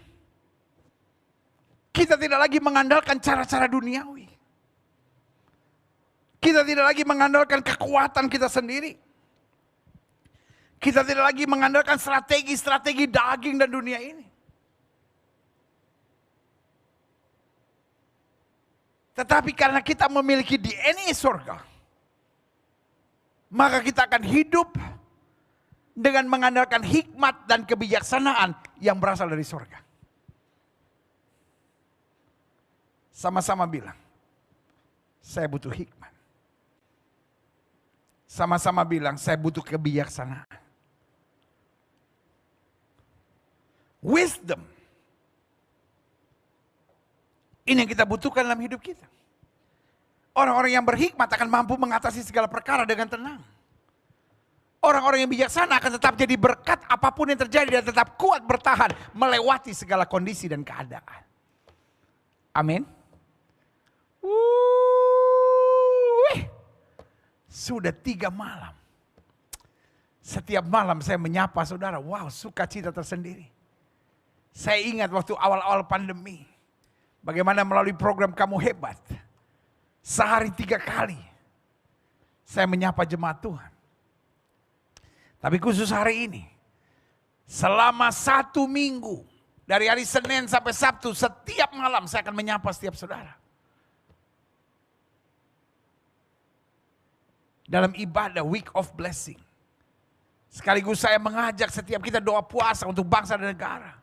kita tidak lagi mengandalkan cara-cara duniawi. Kita tidak lagi mengandalkan kekuatan kita sendiri. Kita tidak lagi mengandalkan strategi-strategi daging dan dunia ini. Tetapi karena kita memiliki DNA sorga, maka kita akan hidup dengan mengandalkan hikmat dan kebijaksanaan yang berasal dari sorga. Sama-sama bilang, saya butuh hikmat. Sama-sama bilang, saya butuh kebijaksanaan. Wisdom. Ini yang kita butuhkan dalam hidup kita. Orang-orang yang berhikmat akan mampu mengatasi segala perkara dengan tenang. Orang-orang yang bijaksana akan tetap jadi berkat apapun yang terjadi dan tetap kuat bertahan melewati segala kondisi dan keadaan. Amin. Sudah 3 malam. Setiap malam saya menyapa saudara, wow, sukacita tersendiri. Saya ingat waktu awal-awal pandemi, bagaimana melalui program Kamu Hebat, sehari 3 kali saya menyapa jemaat Tuhan. Tapi khusus hari ini, selama 1 minggu, dari hari Senin sampai Sabtu, setiap malam saya akan menyapa setiap saudara. Dalam ibadah Week of Blessing. Sekaligus saya mengajak setiap kita doa puasa untuk bangsa dan negara.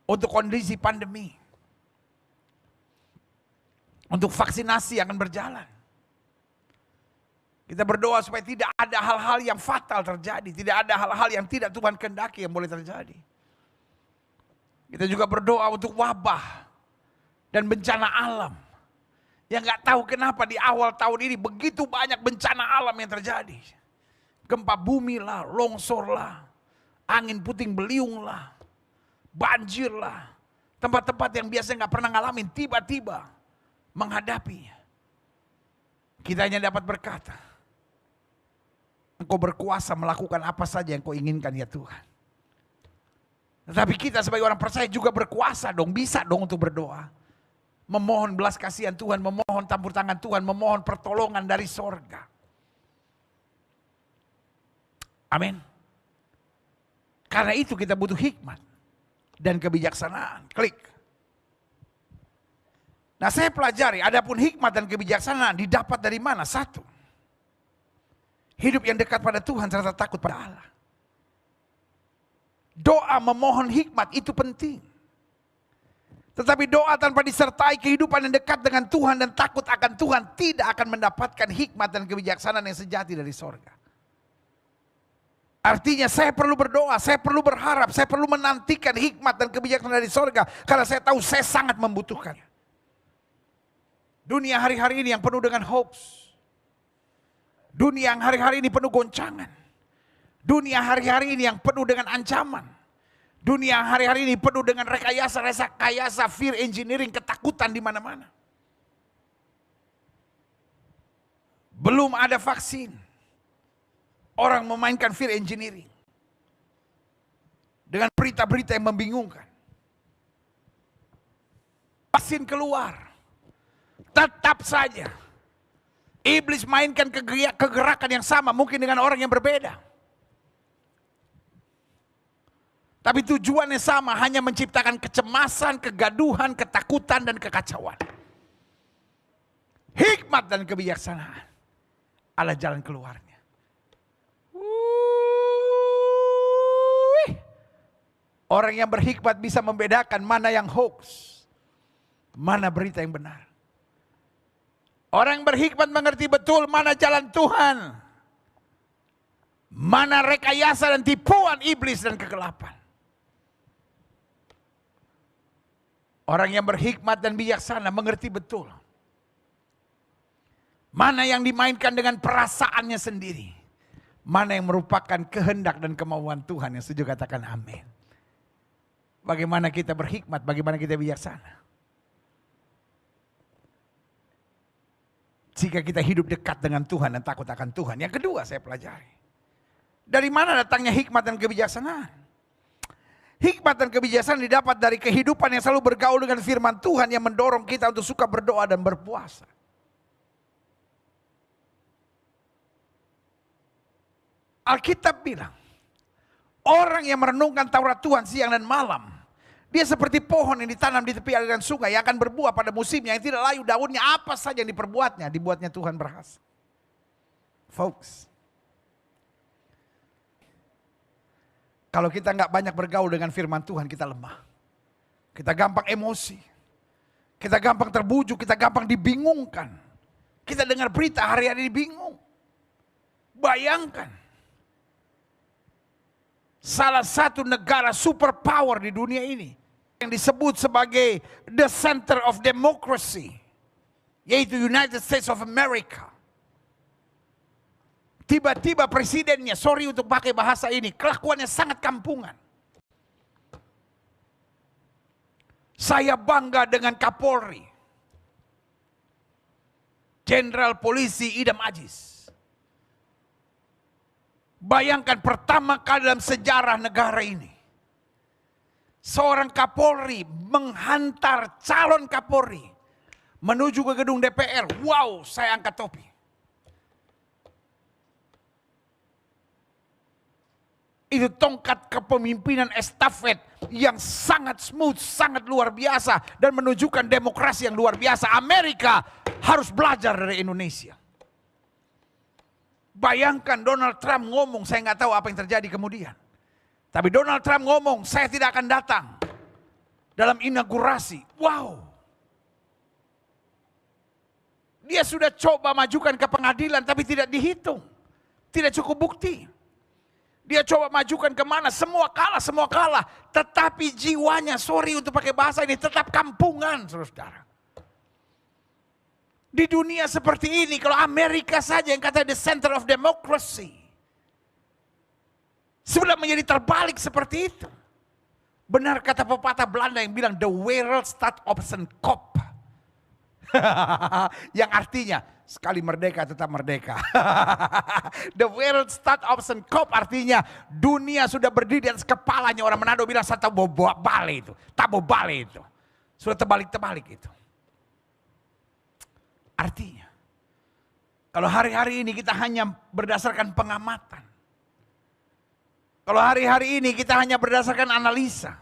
Untuk kondisi pandemi. Untuk vaksinasi yang akan berjalan. Kita berdoa supaya tidak ada hal-hal yang fatal terjadi. Tidak ada hal-hal yang tidak Tuhan kehendaki yang boleh terjadi. Kita juga berdoa untuk wabah dan bencana alam. Yang gak tahu kenapa di awal tahun ini begitu banyak bencana alam yang terjadi. Gempa bumi lah, longsor lah, angin puting beliung lah, banjir lah. Tempat-tempat yang biasanya gak pernah ngalamin, tiba-tiba menghadapinya. Kita hanya dapat berkata, Engkau berkuasa melakukan apa saja yang Kau inginkan ya Tuhan. Tetapi kita sebagai orang percaya juga berkuasa dong, bisa dong untuk berdoa. Memohon belas kasihan Tuhan, memohon campur tangan Tuhan, memohon pertolongan dari sorga. Amin. Karena itu kita butuh hikmat dan kebijaksanaan. Klik. Nah, saya pelajari, adapun hikmat dan kebijaksanaan didapat dari mana? Satu, hidup yang dekat pada Tuhan serta takut pada Allah. Doa memohon hikmat itu penting. Tetapi doa tanpa disertai kehidupan yang dekat dengan Tuhan dan takut akan Tuhan tidak akan mendapatkan hikmat dan kebijaksanaan yang sejati dari sorga. Artinya saya perlu berdoa, saya perlu berharap, saya perlu menantikan hikmat dan kebijaksanaan dari sorga. Karena saya tahu saya sangat membutuhkannya. Dunia hari-hari ini yang penuh dengan hoax. Dunia yang hari-hari ini penuh goncangan. Dunia hari-hari ini yang penuh dengan ancaman. Dunia hari-hari ini penuh dengan rekayasa, fear engineering, ketakutan di mana-mana. Belum ada vaksin. Orang memainkan fear engineering. Dengan berita-berita yang membingungkan. Vaksin keluar. Tetap saja. Iblis mainkan kegerakan yang sama mungkin dengan orang yang berbeda. Tapi tujuannya sama, hanya menciptakan kecemasan, kegaduhan, ketakutan, dan kekacauan. Hikmat dan kebijaksanaan adalah jalan keluarnya. Orang yang berhikmat bisa membedakan mana yang hoax, mana berita yang benar. Orang yang berhikmat mengerti betul mana jalan Tuhan, mana rekayasa dan tipuan iblis dan kegelapan. Orang yang berhikmat dan bijaksana mengerti betul mana yang dimainkan dengan perasaannya sendiri, mana yang merupakan kehendak dan kemauan Tuhan. Yang setuju katakan amin. Bagaimana kita berhikmat, bagaimana kita bijaksana. Jika kita hidup dekat dengan Tuhan dan takut akan Tuhan. Yang kedua saya pelajari. Dari mana datangnya hikmat dan kebijaksanaan? Hikmat dan kebijaksanaan didapat dari kehidupan yang selalu bergaul dengan firman Tuhan yang mendorong kita untuk suka berdoa dan berpuasa. Alkitab bilang, orang yang merenungkan Taurat Tuhan siang dan malam, dia seperti pohon yang ditanam di tepi aliran sungai yang akan berbuah pada musimnya, yang tidak layu daunnya, apa saja yang dibuatnya Tuhan berhasil. Folks, kalau kita nggak banyak bergaul dengan firman Tuhan, kita lemah. Kita gampang emosi. Kita gampang terbujuk, kita gampang dibingungkan. Kita dengar berita hari-hari bingung. Bayangkan. Salah satu negara superpower di dunia ini yang disebut sebagai the center of democracy, yaitu United States of America. Tiba-tiba presidennya, sorry untuk pakai bahasa ini, kelakuannya sangat kampungan. Saya bangga dengan Kapolri, Jenderal Polisi Idam Aziz. Bayangkan pertama kali dalam sejarah negara ini, seorang Kapolri menghantar calon Kapolri menuju ke gedung DPR. Wow, saya angkat topi. Itu tongkat kepemimpinan estafet yang sangat smooth, sangat luar biasa. Dan menunjukkan demokrasi yang luar biasa. Amerika harus belajar dari Indonesia. Bayangkan Donald Trump ngomong, saya nggak tahu apa yang terjadi kemudian. Tapi Donald Trump ngomong, saya tidak akan datang dalam inaugurasi. Wow. Dia sudah coba majukan ke pengadilan tapi tidak dihitung. Tidak cukup bukti. Dia coba majukan kemana, semua kalah. Tetapi jiwanya, sorry untuk pakai bahasa ini, tetap kampungan, saudara-saudara. Di dunia seperti ini, kalau Amerika saja yang kata the center of democracy, Sudah menjadi terbalik seperti itu. Benar kata pepatah Belanda yang bilang the wereld staat op zijn kop. Yang artinya sekali merdeka tetap merdeka. The wereld staat op zijn kop artinya dunia sudah berdiri di atas kepalanya. Orang Manado bilang saya tak bawa balik itu. Tak bawa balik itu. Sudah terbalik-terbalik itu. Artinya kalau hari-hari ini kita hanya berdasarkan pengamatan. Kalau hari-hari ini kita hanya berdasarkan analisa.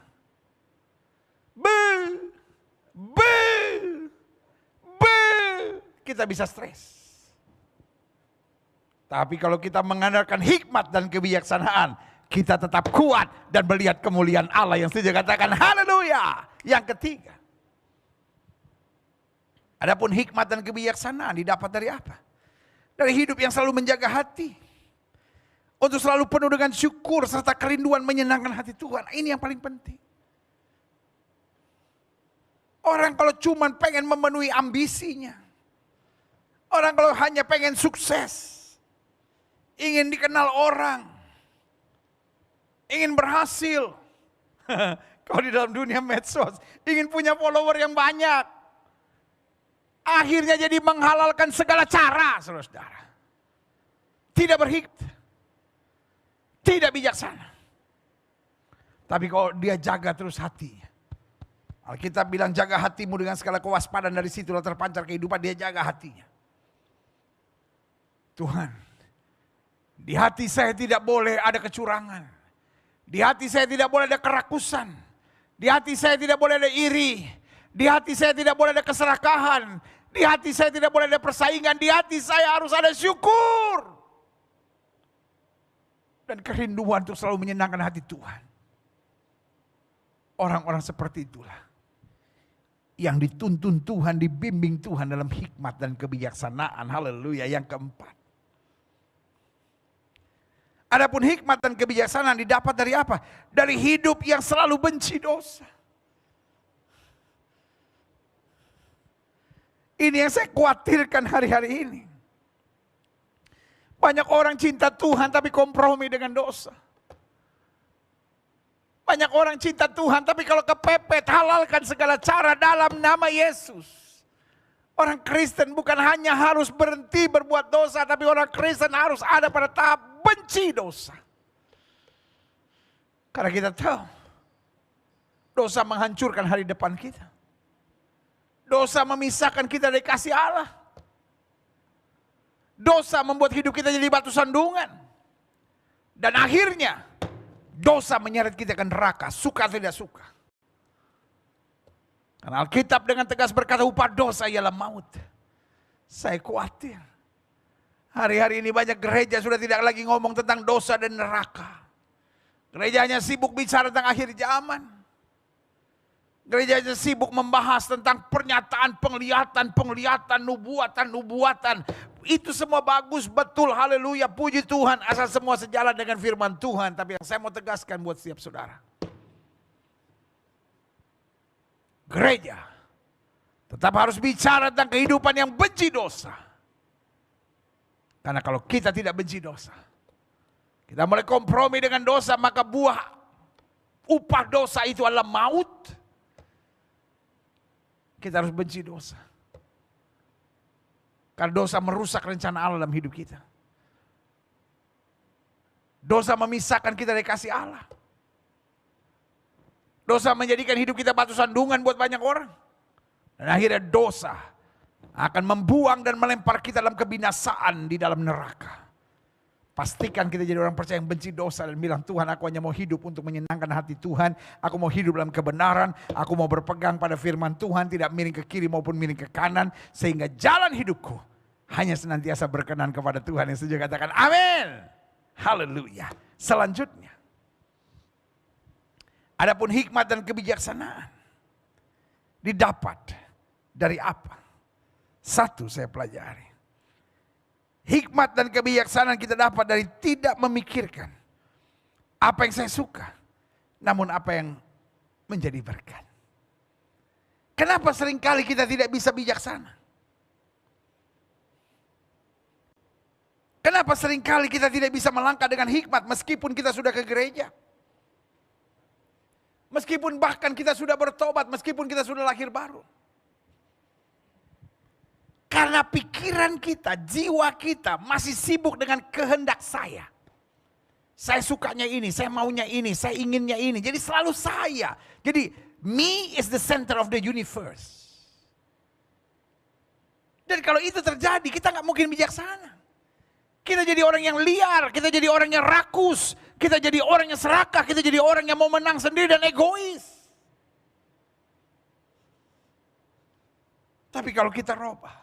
Kita bisa stres. Tapi kalau kita mengandalkan hikmat dan kebijaksanaan, kita tetap kuat dan melihat kemuliaan Allah yang setuju katakan haleluya. Yang ketiga. Adapun hikmat dan kebijaksanaan didapat dari apa? Dari hidup yang selalu menjaga hati. Untuk selalu penuh dengan syukur serta kerinduan menyenangkan hati Tuhan. Ini yang paling penting. Orang kalau cuma pengen memenuhi ambisinya. Orang kalau hanya pengen sukses. Ingin dikenal orang. Ingin berhasil. Kalau di dalam dunia medsos. Ingin punya follower yang banyak. Akhirnya jadi menghalalkan segala cara, saudara-saudara. Tidak berhikmat. Tidak bijaksana. Tapi kalau dia jaga terus hatinya. Alkitab bilang jaga hatimu dengan segala kewaspadaan, dari situlah terpancar kehidupan, dia jaga hatinya. Tuhan, di hati saya tidak boleh ada kecurangan. Di hati saya tidak boleh ada kerakusan. Di hati saya tidak boleh ada iri. Di hati saya tidak boleh ada keserakahan. Di hati saya tidak boleh ada persaingan. Di hati saya harus ada syukur. Dan kerinduan untuk selalu menyenangkan hati Tuhan. Orang-orang seperti itulah yang dituntun Tuhan, dibimbing Tuhan dalam hikmat dan kebijaksanaan. Haleluya. Yang keempat. Adapun hikmat dan kebijaksanaan didapat dari apa? Dari hidup yang selalu benci dosa. Ini yang saya khawatirkan hari-hari ini. Banyak orang cinta Tuhan tapi kompromi dengan dosa. Banyak orang cinta Tuhan tapi kalau kepepet halalkan segala cara dalam nama Yesus. Orang Kristen bukan hanya harus berhenti berbuat dosa, tapi orang Kristen harus ada pada tahap benci dosa. Karena kita tahu dosa menghancurkan hari depan kita. Dosa memisahkan kita dari kasih Allah. Dosa membuat hidup kita jadi batu sandungan. Dan akhirnya dosa menyeret kita ke neraka, suka tidak suka. Karena Alkitab dengan tegas berkata upah dosa ialah maut. Saya khawatir. Hari-hari ini banyak gereja sudah tidak lagi ngomong tentang dosa dan neraka. Gerejanya sibuk bicara tentang akhir zaman. Gerejanya sibuk membahas tentang pernyataan, penglihatan, nubuatan. Itu semua bagus, betul, haleluya, puji Tuhan. Asal semua sejalan dengan firman Tuhan. Tapi yang saya mau tegaskan buat setiap saudara. Gereja tetap harus bicara tentang kehidupan yang benci dosa. Karena kalau kita tidak benci dosa, kita mulai kompromi dengan dosa, maka upah dosa itu adalah maut. Kita harus benci dosa. Karena dosa merusak rencana Allah dalam hidup kita. Dosa memisahkan kita dari kasih Allah. Dosa menjadikan hidup kita batu sandungan buat banyak orang. Dan akhirnya dosa akan membuang dan melempar kita dalam kebinasaan di dalam neraka. Pastikan kita jadi orang percaya yang benci dosa dan bilang, Tuhan, aku hanya mau hidup untuk menyenangkan hati Tuhan. Aku mau hidup dalam kebenaran. Aku mau berpegang pada firman Tuhan, tidak miring ke kiri maupun miring ke kanan. Sehingga jalan hidupku hanya senantiasa berkenan kepada Tuhan. Yang setuju katakan amin. Haleluya. Selanjutnya, adapun hikmat dan kebijaksanaan didapat dari apa? Satu saya pelajari. Hikmat dan kebijaksanaan kita dapat dari tidak memikirkan apa yang saya suka, namun apa yang menjadi berkat. Kenapa seringkali kita tidak bisa bijaksana? Kenapa seringkali kita tidak bisa melangkah dengan hikmat meskipun kita sudah ke gereja? Meskipun bahkan kita sudah bertobat, meskipun kita sudah lahir baru. Karena pikiran kita, jiwa kita masih sibuk dengan kehendak saya. Saya sukanya ini, saya maunya ini, saya inginnya ini. Jadi selalu saya. Jadi me is the center of the universe. Dan kalau itu terjadi, kita nggak mungkin bijaksana. Kita jadi orang yang liar, kita jadi orang yang rakus, kita jadi orang yang serakah, kita jadi orang yang mau menang sendiri dan egois. Tapi kalau kita robah,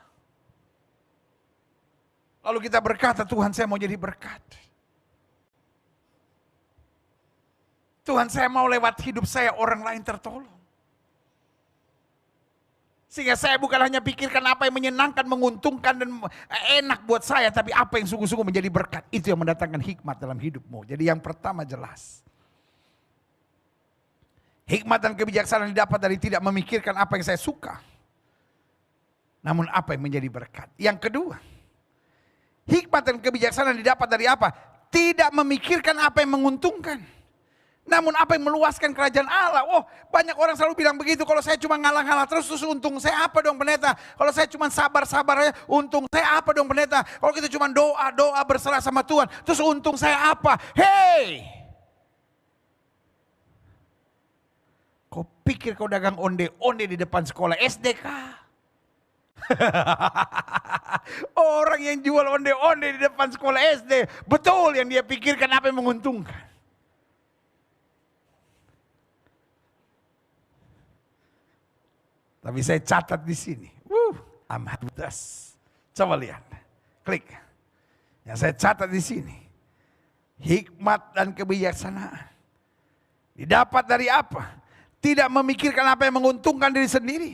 lalu kita berkata, Tuhan saya mau jadi berkat. Tuhan saya mau lewat hidup saya orang lain tertolong. Sehingga saya bukan hanya pikirkan apa yang menyenangkan, menguntungkan dan enak buat saya. Tapi apa yang sungguh-sungguh menjadi berkat. Itu yang mendatangkan hikmat dalam hidupmu. Jadi yang pertama jelas. Hikmat dan kebijaksanaan didapat dari tidak memikirkan apa yang saya suka. Namun apa yang menjadi berkat. Yang kedua. Hikmat dan kebijaksanaan didapat dari apa? Tidak memikirkan apa yang menguntungkan. Namun apa yang meluaskan kerajaan Allah? Oh, banyak orang selalu bilang begitu. Kalau saya cuma ngalah-ngalah terus untung saya apa dong pendeta? Kalau saya cuma sabar-sabar aja, untung saya apa dong pendeta? Kalau kita cuma doa berserah sama Tuhan, terus untung saya apa? Hey! Kau pikir kau dagang onde-onde di depan sekolah SD kah? Orang yang jual onde-onde di depan sekolah SD, betul yang dia pikirkan apa yang menguntungkan. Tapi saya catat di sini. Amat butas. Coba lihat. Klik. Yang saya catat di sini. Hikmat dan kebijaksanaan. Didapat dari apa? Tidak memikirkan apa yang menguntungkan diri sendiri.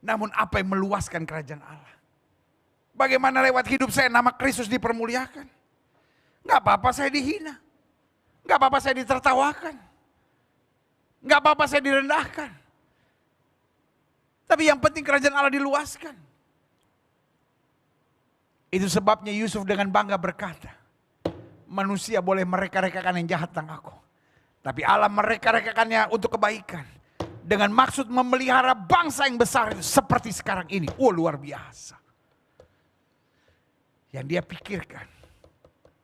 Namun apa yang meluaskan kerajaan Allah. Bagaimana lewat hidup saya nama Kristus dipermuliakan. Gak apa-apa saya dihina. Gak apa-apa saya ditertawakan. Gak apa-apa saya direndahkan. Tapi yang penting kerajaan Allah diluaskan. Itu sebabnya Yusuf dengan bangga berkata, manusia boleh mereka-rekakan yang jahat tentang aku. Tapi Allah mereka-rekakannya untuk kebaikan. Dengan maksud memelihara bangsa yang besar itu seperti sekarang ini. Oh luar biasa. Yang dia pikirkan,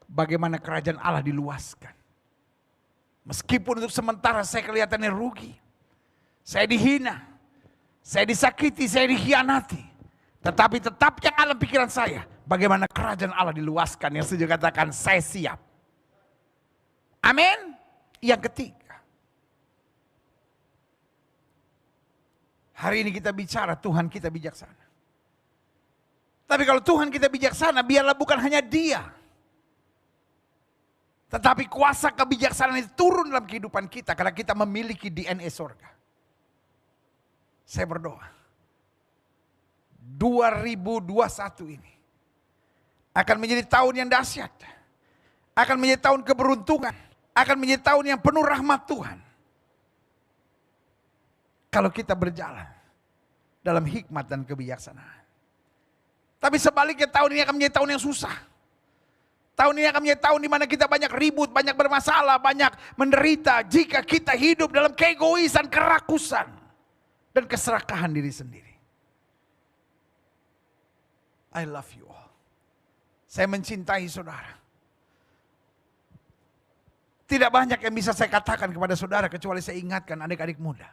bagaimana kerajaan Allah diluaskan. Meskipun untuk sementara saya kelihatannya rugi. Saya dihina. Saya disakiti, saya dikhianati. Tetapi tetap yang dalam pikiran saya. Bagaimana kerajaan Allah diluaskan. Yang setuju katakan saya siap. Amin. Yang ketiga. Hari ini kita bicara Tuhan kita bijaksana. Tapi kalau Tuhan kita bijaksana biarlah bukan hanya dia. Tetapi kuasa kebijaksanaan itu turun dalam kehidupan kita. Karena kita memiliki DNA surga. Saya berdoa. 2021 ini. Akan menjadi tahun yang dahsyat. Akan menjadi tahun keberuntungan. Akan menjadi tahun yang penuh rahmat Tuhan. Kalau kita berjalan. Dalam hikmat dan kebijaksanaan. Tapi sebaliknya tahun ini akan menjadi tahun yang susah. Tahun ini akan menjadi tahun di mana kita banyak ribut, banyak bermasalah, banyak menderita. Jika kita hidup dalam keegoisan, kerakusan. Dan keserakahan diri sendiri. I love you all. Saya mencintai saudara. Tidak banyak yang bisa saya katakan kepada saudara kecuali saya ingatkan adik-adik muda.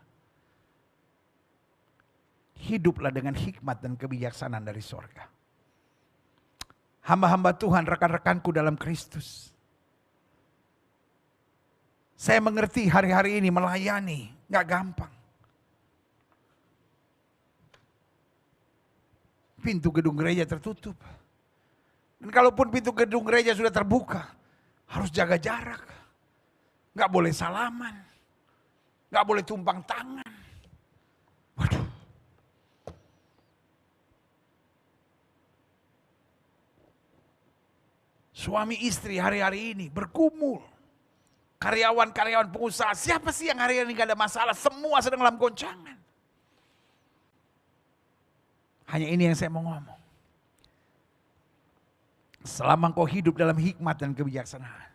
Hiduplah dengan hikmat dan kebijaksanaan dari sorga. Hamba-hamba Tuhan, rekan-rekanku dalam Kristus. Saya mengerti hari-hari ini melayani, gak gampang. Pintu gedung gereja tertutup. Dan kalaupun pintu gedung gereja sudah terbuka, harus jaga jarak. Gak boleh salaman. Gak boleh tumpang tangan. Waduh. Suami istri hari-hari ini bergumul. Karyawan-karyawan pengusaha, siapa sih yang hari-hari ini gak ada masalah? Semua sedang dalam goncangan. Hanya ini yang saya mau ngomong. Selama engkau hidup dalam hikmat dan kebijaksanaan,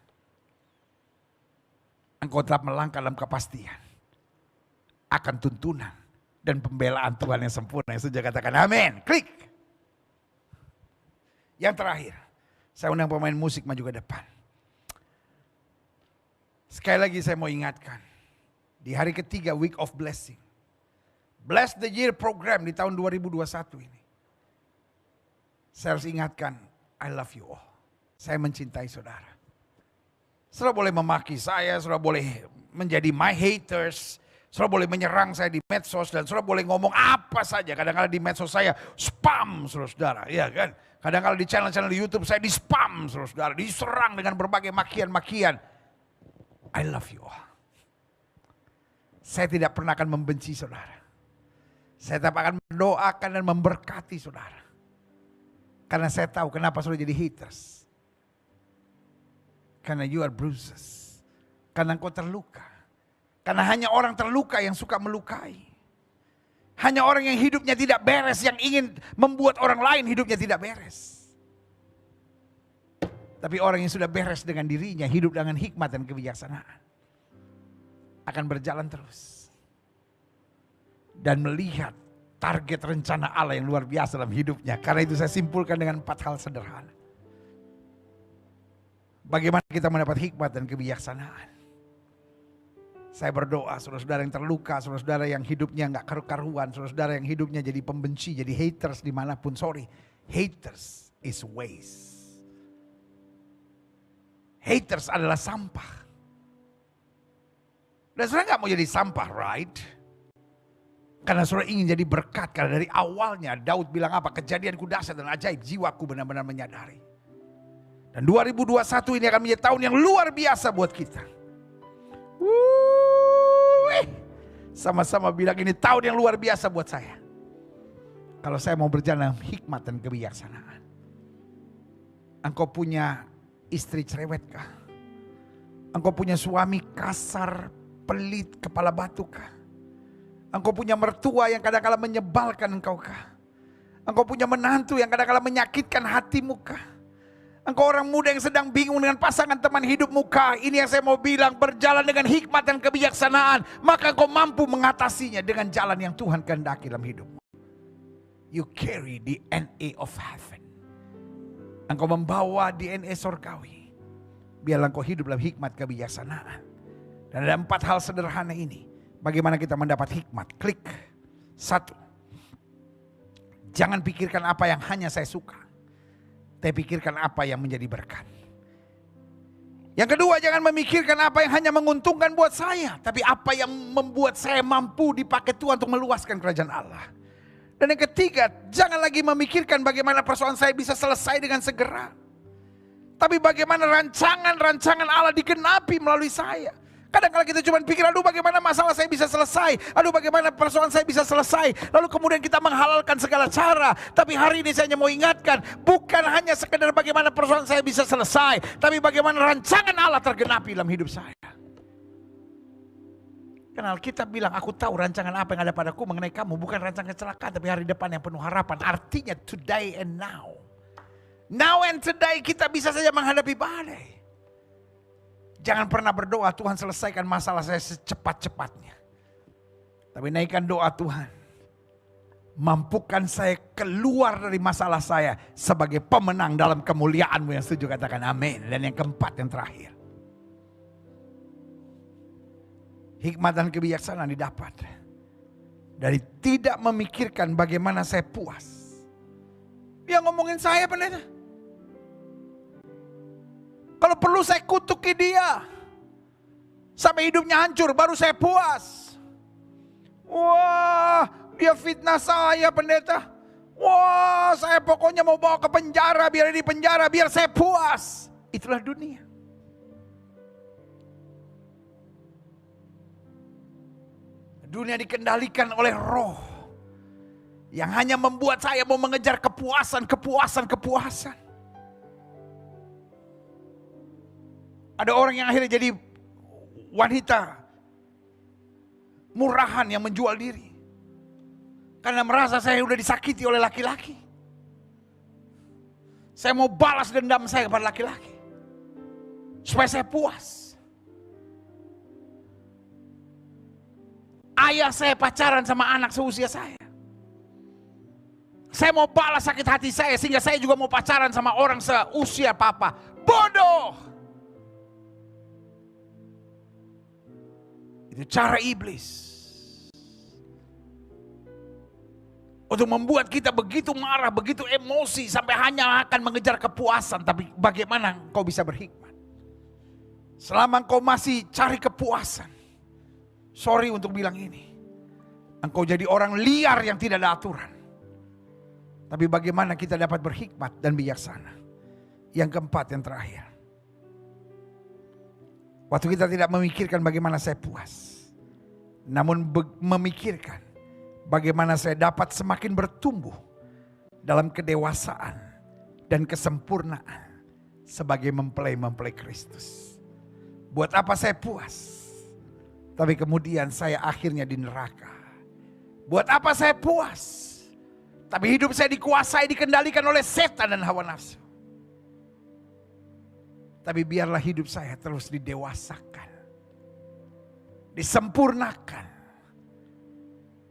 engkau tetap melangkah dalam kepastian akan tuntunan dan pembelaan Tuhan yang sempurna. Yang sudah katakan amin. Klik. Yang terakhir, saya undang pemain musik maju ke depan. Sekali lagi saya mau ingatkan, di hari ketiga Week of Blessing, Bless the Year program di tahun 2021 ini, saya harus ingatkan, I love you all. Saya mencintai saudara. Saudara boleh memaki saya, saudara boleh menjadi my haters, saudara boleh menyerang saya di medsos, dan saudara boleh ngomong apa saja. Kadang-kadang di medsos saya spam saudara, ya kan? Kadang-kadang di channel-channel di YouTube saya di spam saudara, diserang dengan berbagai makian-makian. I love you all. Saya tidak pernah akan membenci saudara. Saya tetap akan mendoakan dan memberkati saudara. Karena saya tahu kenapa saudara jadi haters. Karena you are bruises. Karena engkau terluka. Karena hanya orang terluka yang suka melukai. Hanya orang yang hidupnya tidak beres yang ingin membuat orang lain hidupnya tidak beres. Tapi orang yang sudah beres dengan dirinya, hidup dengan hikmat dan kebijaksanaan, akan berjalan terus. Dan melihat target rencana Allah yang luar biasa dalam hidupnya. Karena itu saya simpulkan dengan 4 hal sederhana. Bagaimana kita mendapat hikmat dan kebijaksanaan. Saya berdoa saudara-saudara yang terluka, saudara-saudara yang hidupnya gak karu-karuan, saudara-saudara yang hidupnya jadi pembenci, jadi haters dimanapun. Sorry, haters is waste. Haters adalah sampah. Dan saudara gak mau jadi sampah, right? Karena saudara ingin jadi berkat. Karena dari awalnya Daud bilang apa? Kejadianku dahsyat dan ajaib, jiwaku benar-benar menyadari. Dan 2021 ini akan menjadi tahun yang luar biasa buat kita. Sama-sama bilang ini tahun yang luar biasa buat saya. Kalau saya mau berjalan dalam hikmat dan kebijaksanaan. Engkau punya istri cerewetkah? Engkau punya suami kasar, pelit, kepala batukah? Engkau punya mertua yang kadang-kadang menyebalkan engkaukah? Engkau punya menantu yang kadang-kadang menyakitkan hatimukah? Engkau orang muda yang sedang bingung dengan pasangan teman hidupmu kah? Ini yang saya mau bilang, berjalan dengan hikmat dan kebijaksanaan, maka engkau mampu mengatasinya dengan jalan yang Tuhan kehendaki dalam hidupmu. You carry DNA of heaven. Engkau membawa DNA surgawi. Biarlah engkau hidup dalam hikmat kebijaksanaan. Dan ada 4 hal sederhana ini. Bagaimana kita mendapat hikmat? Klik. 1. Jangan pikirkan apa yang hanya saya suka. Tapi pikirkan apa yang menjadi berkat. Yang kedua, jangan memikirkan apa yang hanya menguntungkan buat saya. Tapi apa yang membuat saya mampu dipakai Tuhan untuk meluaskan kerajaan Allah. Dan yang ketiga, jangan lagi memikirkan bagaimana persoalan saya bisa selesai dengan segera. Tapi bagaimana rancangan-rancangan Allah digenapi melalui saya. Kadang-kadang kita cuma pikir, aduh bagaimana masalah saya bisa selesai. Aduh bagaimana persoalan saya bisa selesai. Lalu kemudian kita menghalalkan segala cara. Tapi hari ini saya hanya mau ingatkan, bukan hanya sekedar bagaimana persoalan saya bisa selesai. Tapi bagaimana rancangan Allah tergenapi dalam hidup saya. Karena Alkitab bilang, aku tahu rancangan apa yang ada padaku mengenai kamu. Bukan rancangan kecelakaan, tapi hari depan yang penuh harapan. Artinya today and now. Now and today kita bisa saja menghadapi badai. Jangan pernah berdoa, Tuhan selesaikan masalah saya secepat-cepatnya. Tapi naikkan doa, Tuhan, mampukan saya keluar dari masalah saya sebagai pemenang dalam kemuliaan-Mu. Yang setuju katakan amin. Dan yang keempat, yang terakhir. Hikmat dan kebijaksanaan didapat dari tidak memikirkan bagaimana saya puas. Dia ngomongin saya pendeta. Kalau perlu saya kutuki dia sampai hidupnya hancur baru saya puas. Wah, dia fitnah saya pendeta. Wah, saya pokoknya mau bawa ke penjara, biar di penjara biar saya puas. Itulah dunia. Dunia dikendalikan oleh roh yang hanya membuat saya mau mengejar kepuasan. Ada orang yang akhirnya jadi wanita murahan yang menjual diri. Karena merasa saya udah disakiti oleh laki-laki. Saya mau balas dendam saya kepada laki-laki. Supaya saya puas. Ayah saya pacaran sama anak seusia saya. Saya mau balas sakit hati saya sehingga saya juga mau pacaran sama orang seusia papa. Bodoh. Itu cara iblis. Untuk membuat kita begitu marah, begitu emosi sampai hanya akan mengejar kepuasan. Tapi bagaimana engkau bisa berhikmat? Selama engkau masih cari kepuasan. Sorry untuk bilang ini. Engkau jadi orang liar yang tidak ada aturan. Tapi bagaimana kita dapat berhikmat dan bijaksana? Yang keempat, yang terakhir. Waktu kita tidak memikirkan bagaimana saya puas. Namun memikirkan bagaimana saya dapat semakin bertumbuh dalam kedewasaan dan kesempurnaan sebagai mempelai Kristus. Buat apa saya puas? Tapi kemudian saya akhirnya di neraka. Buat apa saya puas? Tapi hidup saya dikuasai, dikendalikan oleh setan dan hawa nafsu. Tapi biarlah hidup saya terus didewasakan. Disempurnakan.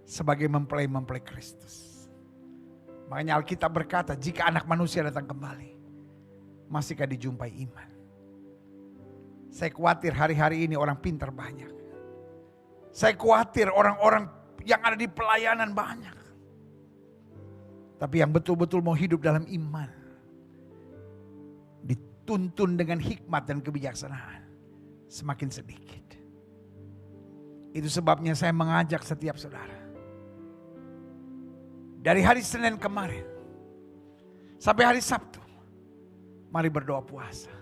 Sebagai mempelai Kristus. Makanya Alkitab berkata, jika anak manusia datang kembali, masihkah dijumpai iman? Saya khawatir hari-hari ini orang pintar banyak. Saya khawatir orang-orang yang ada di pelayanan banyak. Tapi yang betul-betul mau hidup dalam iman, dituntun dengan hikmat dan kebijaksanaan, semakin sedikit. Itu sebabnya saya mengajak setiap saudara. Dari hari Senin kemarin sampai hari Sabtu, mari berdoa puasa.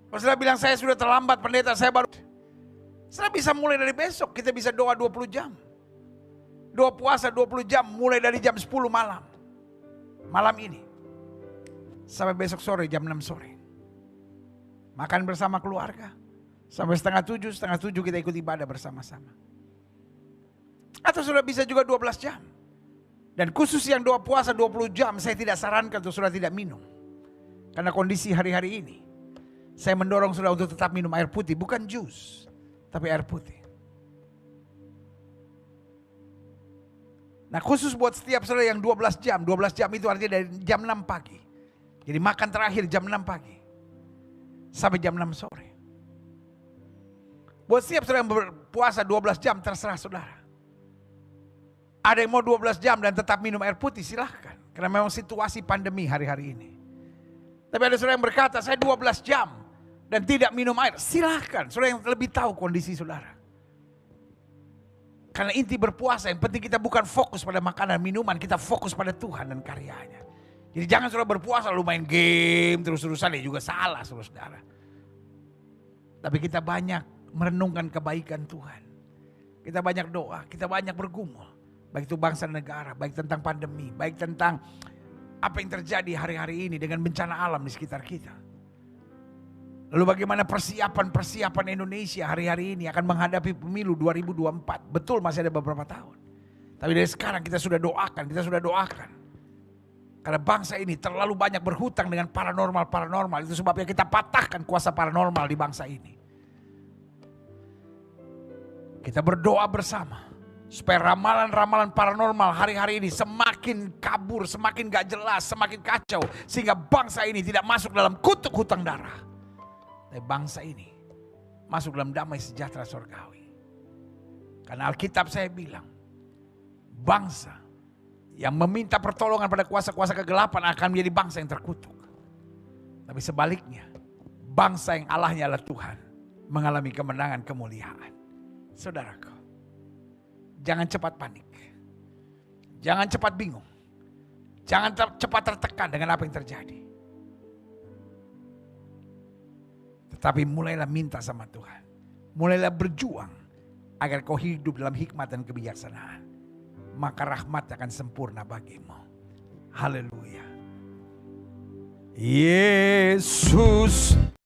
Kalau saudara bilang saya sudah terlambat pendeta, saya baru. Saudara bisa mulai dari besok, kita bisa doa 20 jam. Doa puasa 20 jam mulai dari jam 10 malam. Malam ini. Sampai besok sore jam 6 sore. Makan bersama keluarga. Sampai setengah 7 kita ikut ibadah bersama-sama. Atau sudah bisa juga 12 jam. Dan khusus yang doa puasa 20 jam saya tidak sarankan untuk saudara tidak minum. Karena kondisi hari-hari ini. Saya mendorong saudara untuk tetap minum air putih. Bukan jus. Tapi air putih. Nah khusus buat setiap saudara yang 12 jam. 12 jam itu artinya dari jam 6 pagi. Jadi makan terakhir jam 6 pagi. Sampai jam 6 sore. Buat setiap saudara yang berpuasa 12 jam terserah saudara. Ada yang mau 12 jam dan tetap minum air putih silahkan. Karena memang situasi pandemi hari-hari ini. Tapi ada saudara yang berkata saya 12 jam dan tidak minum air. Silahkan, saudara yang lebih tahu kondisi saudara. Karena inti berpuasa yang penting kita bukan fokus pada makanan minuman. Kita fokus pada Tuhan dan karyanya. Jadi jangan saudara berpuasa lalu main game terus-terusan ya juga salah saudara. Tapi kita banyak merenungkan kebaikan Tuhan. Kita banyak doa, kita banyak bergumul. Baik itu bangsa dan negara, baik tentang pandemi, baik tentang apa yang terjadi hari-hari ini dengan bencana alam di sekitar kita. Lalu bagaimana persiapan Indonesia hari-hari ini akan menghadapi pemilu 2024. Betul masih ada beberapa tahun. Tapi dari sekarang kita sudah doakan. Karena bangsa ini terlalu banyak berhutang dengan paranormal. Itu sebabnya kita patahkan kuasa paranormal di bangsa ini. Kita berdoa bersama. Supaya ramalan-ramalan paranormal hari-hari ini semakin kabur, semakin gak jelas, semakin kacau. Sehingga bangsa ini tidak masuk dalam kutuk hutang darah. Tapi bangsa ini masuk dalam damai sejahtera surgawi. Karena Alkitab saya bilang, bangsa yang meminta pertolongan pada kuasa-kuasa kegelapan akan menjadi bangsa yang terkutuk. Tapi sebaliknya, bangsa yang Allahnya adalah Tuhan mengalami kemenangan kemuliaan. Saudaraku, jangan cepat panik. Jangan cepat bingung. Jangan cepat tertekan dengan apa yang terjadi. Tetapi mulailah minta sama Tuhan. Mulailah berjuang agar kau hidup dalam hikmat dan kebijaksanaan. Maka rahmat akan sempurna bagimu. Haleluya. Yesus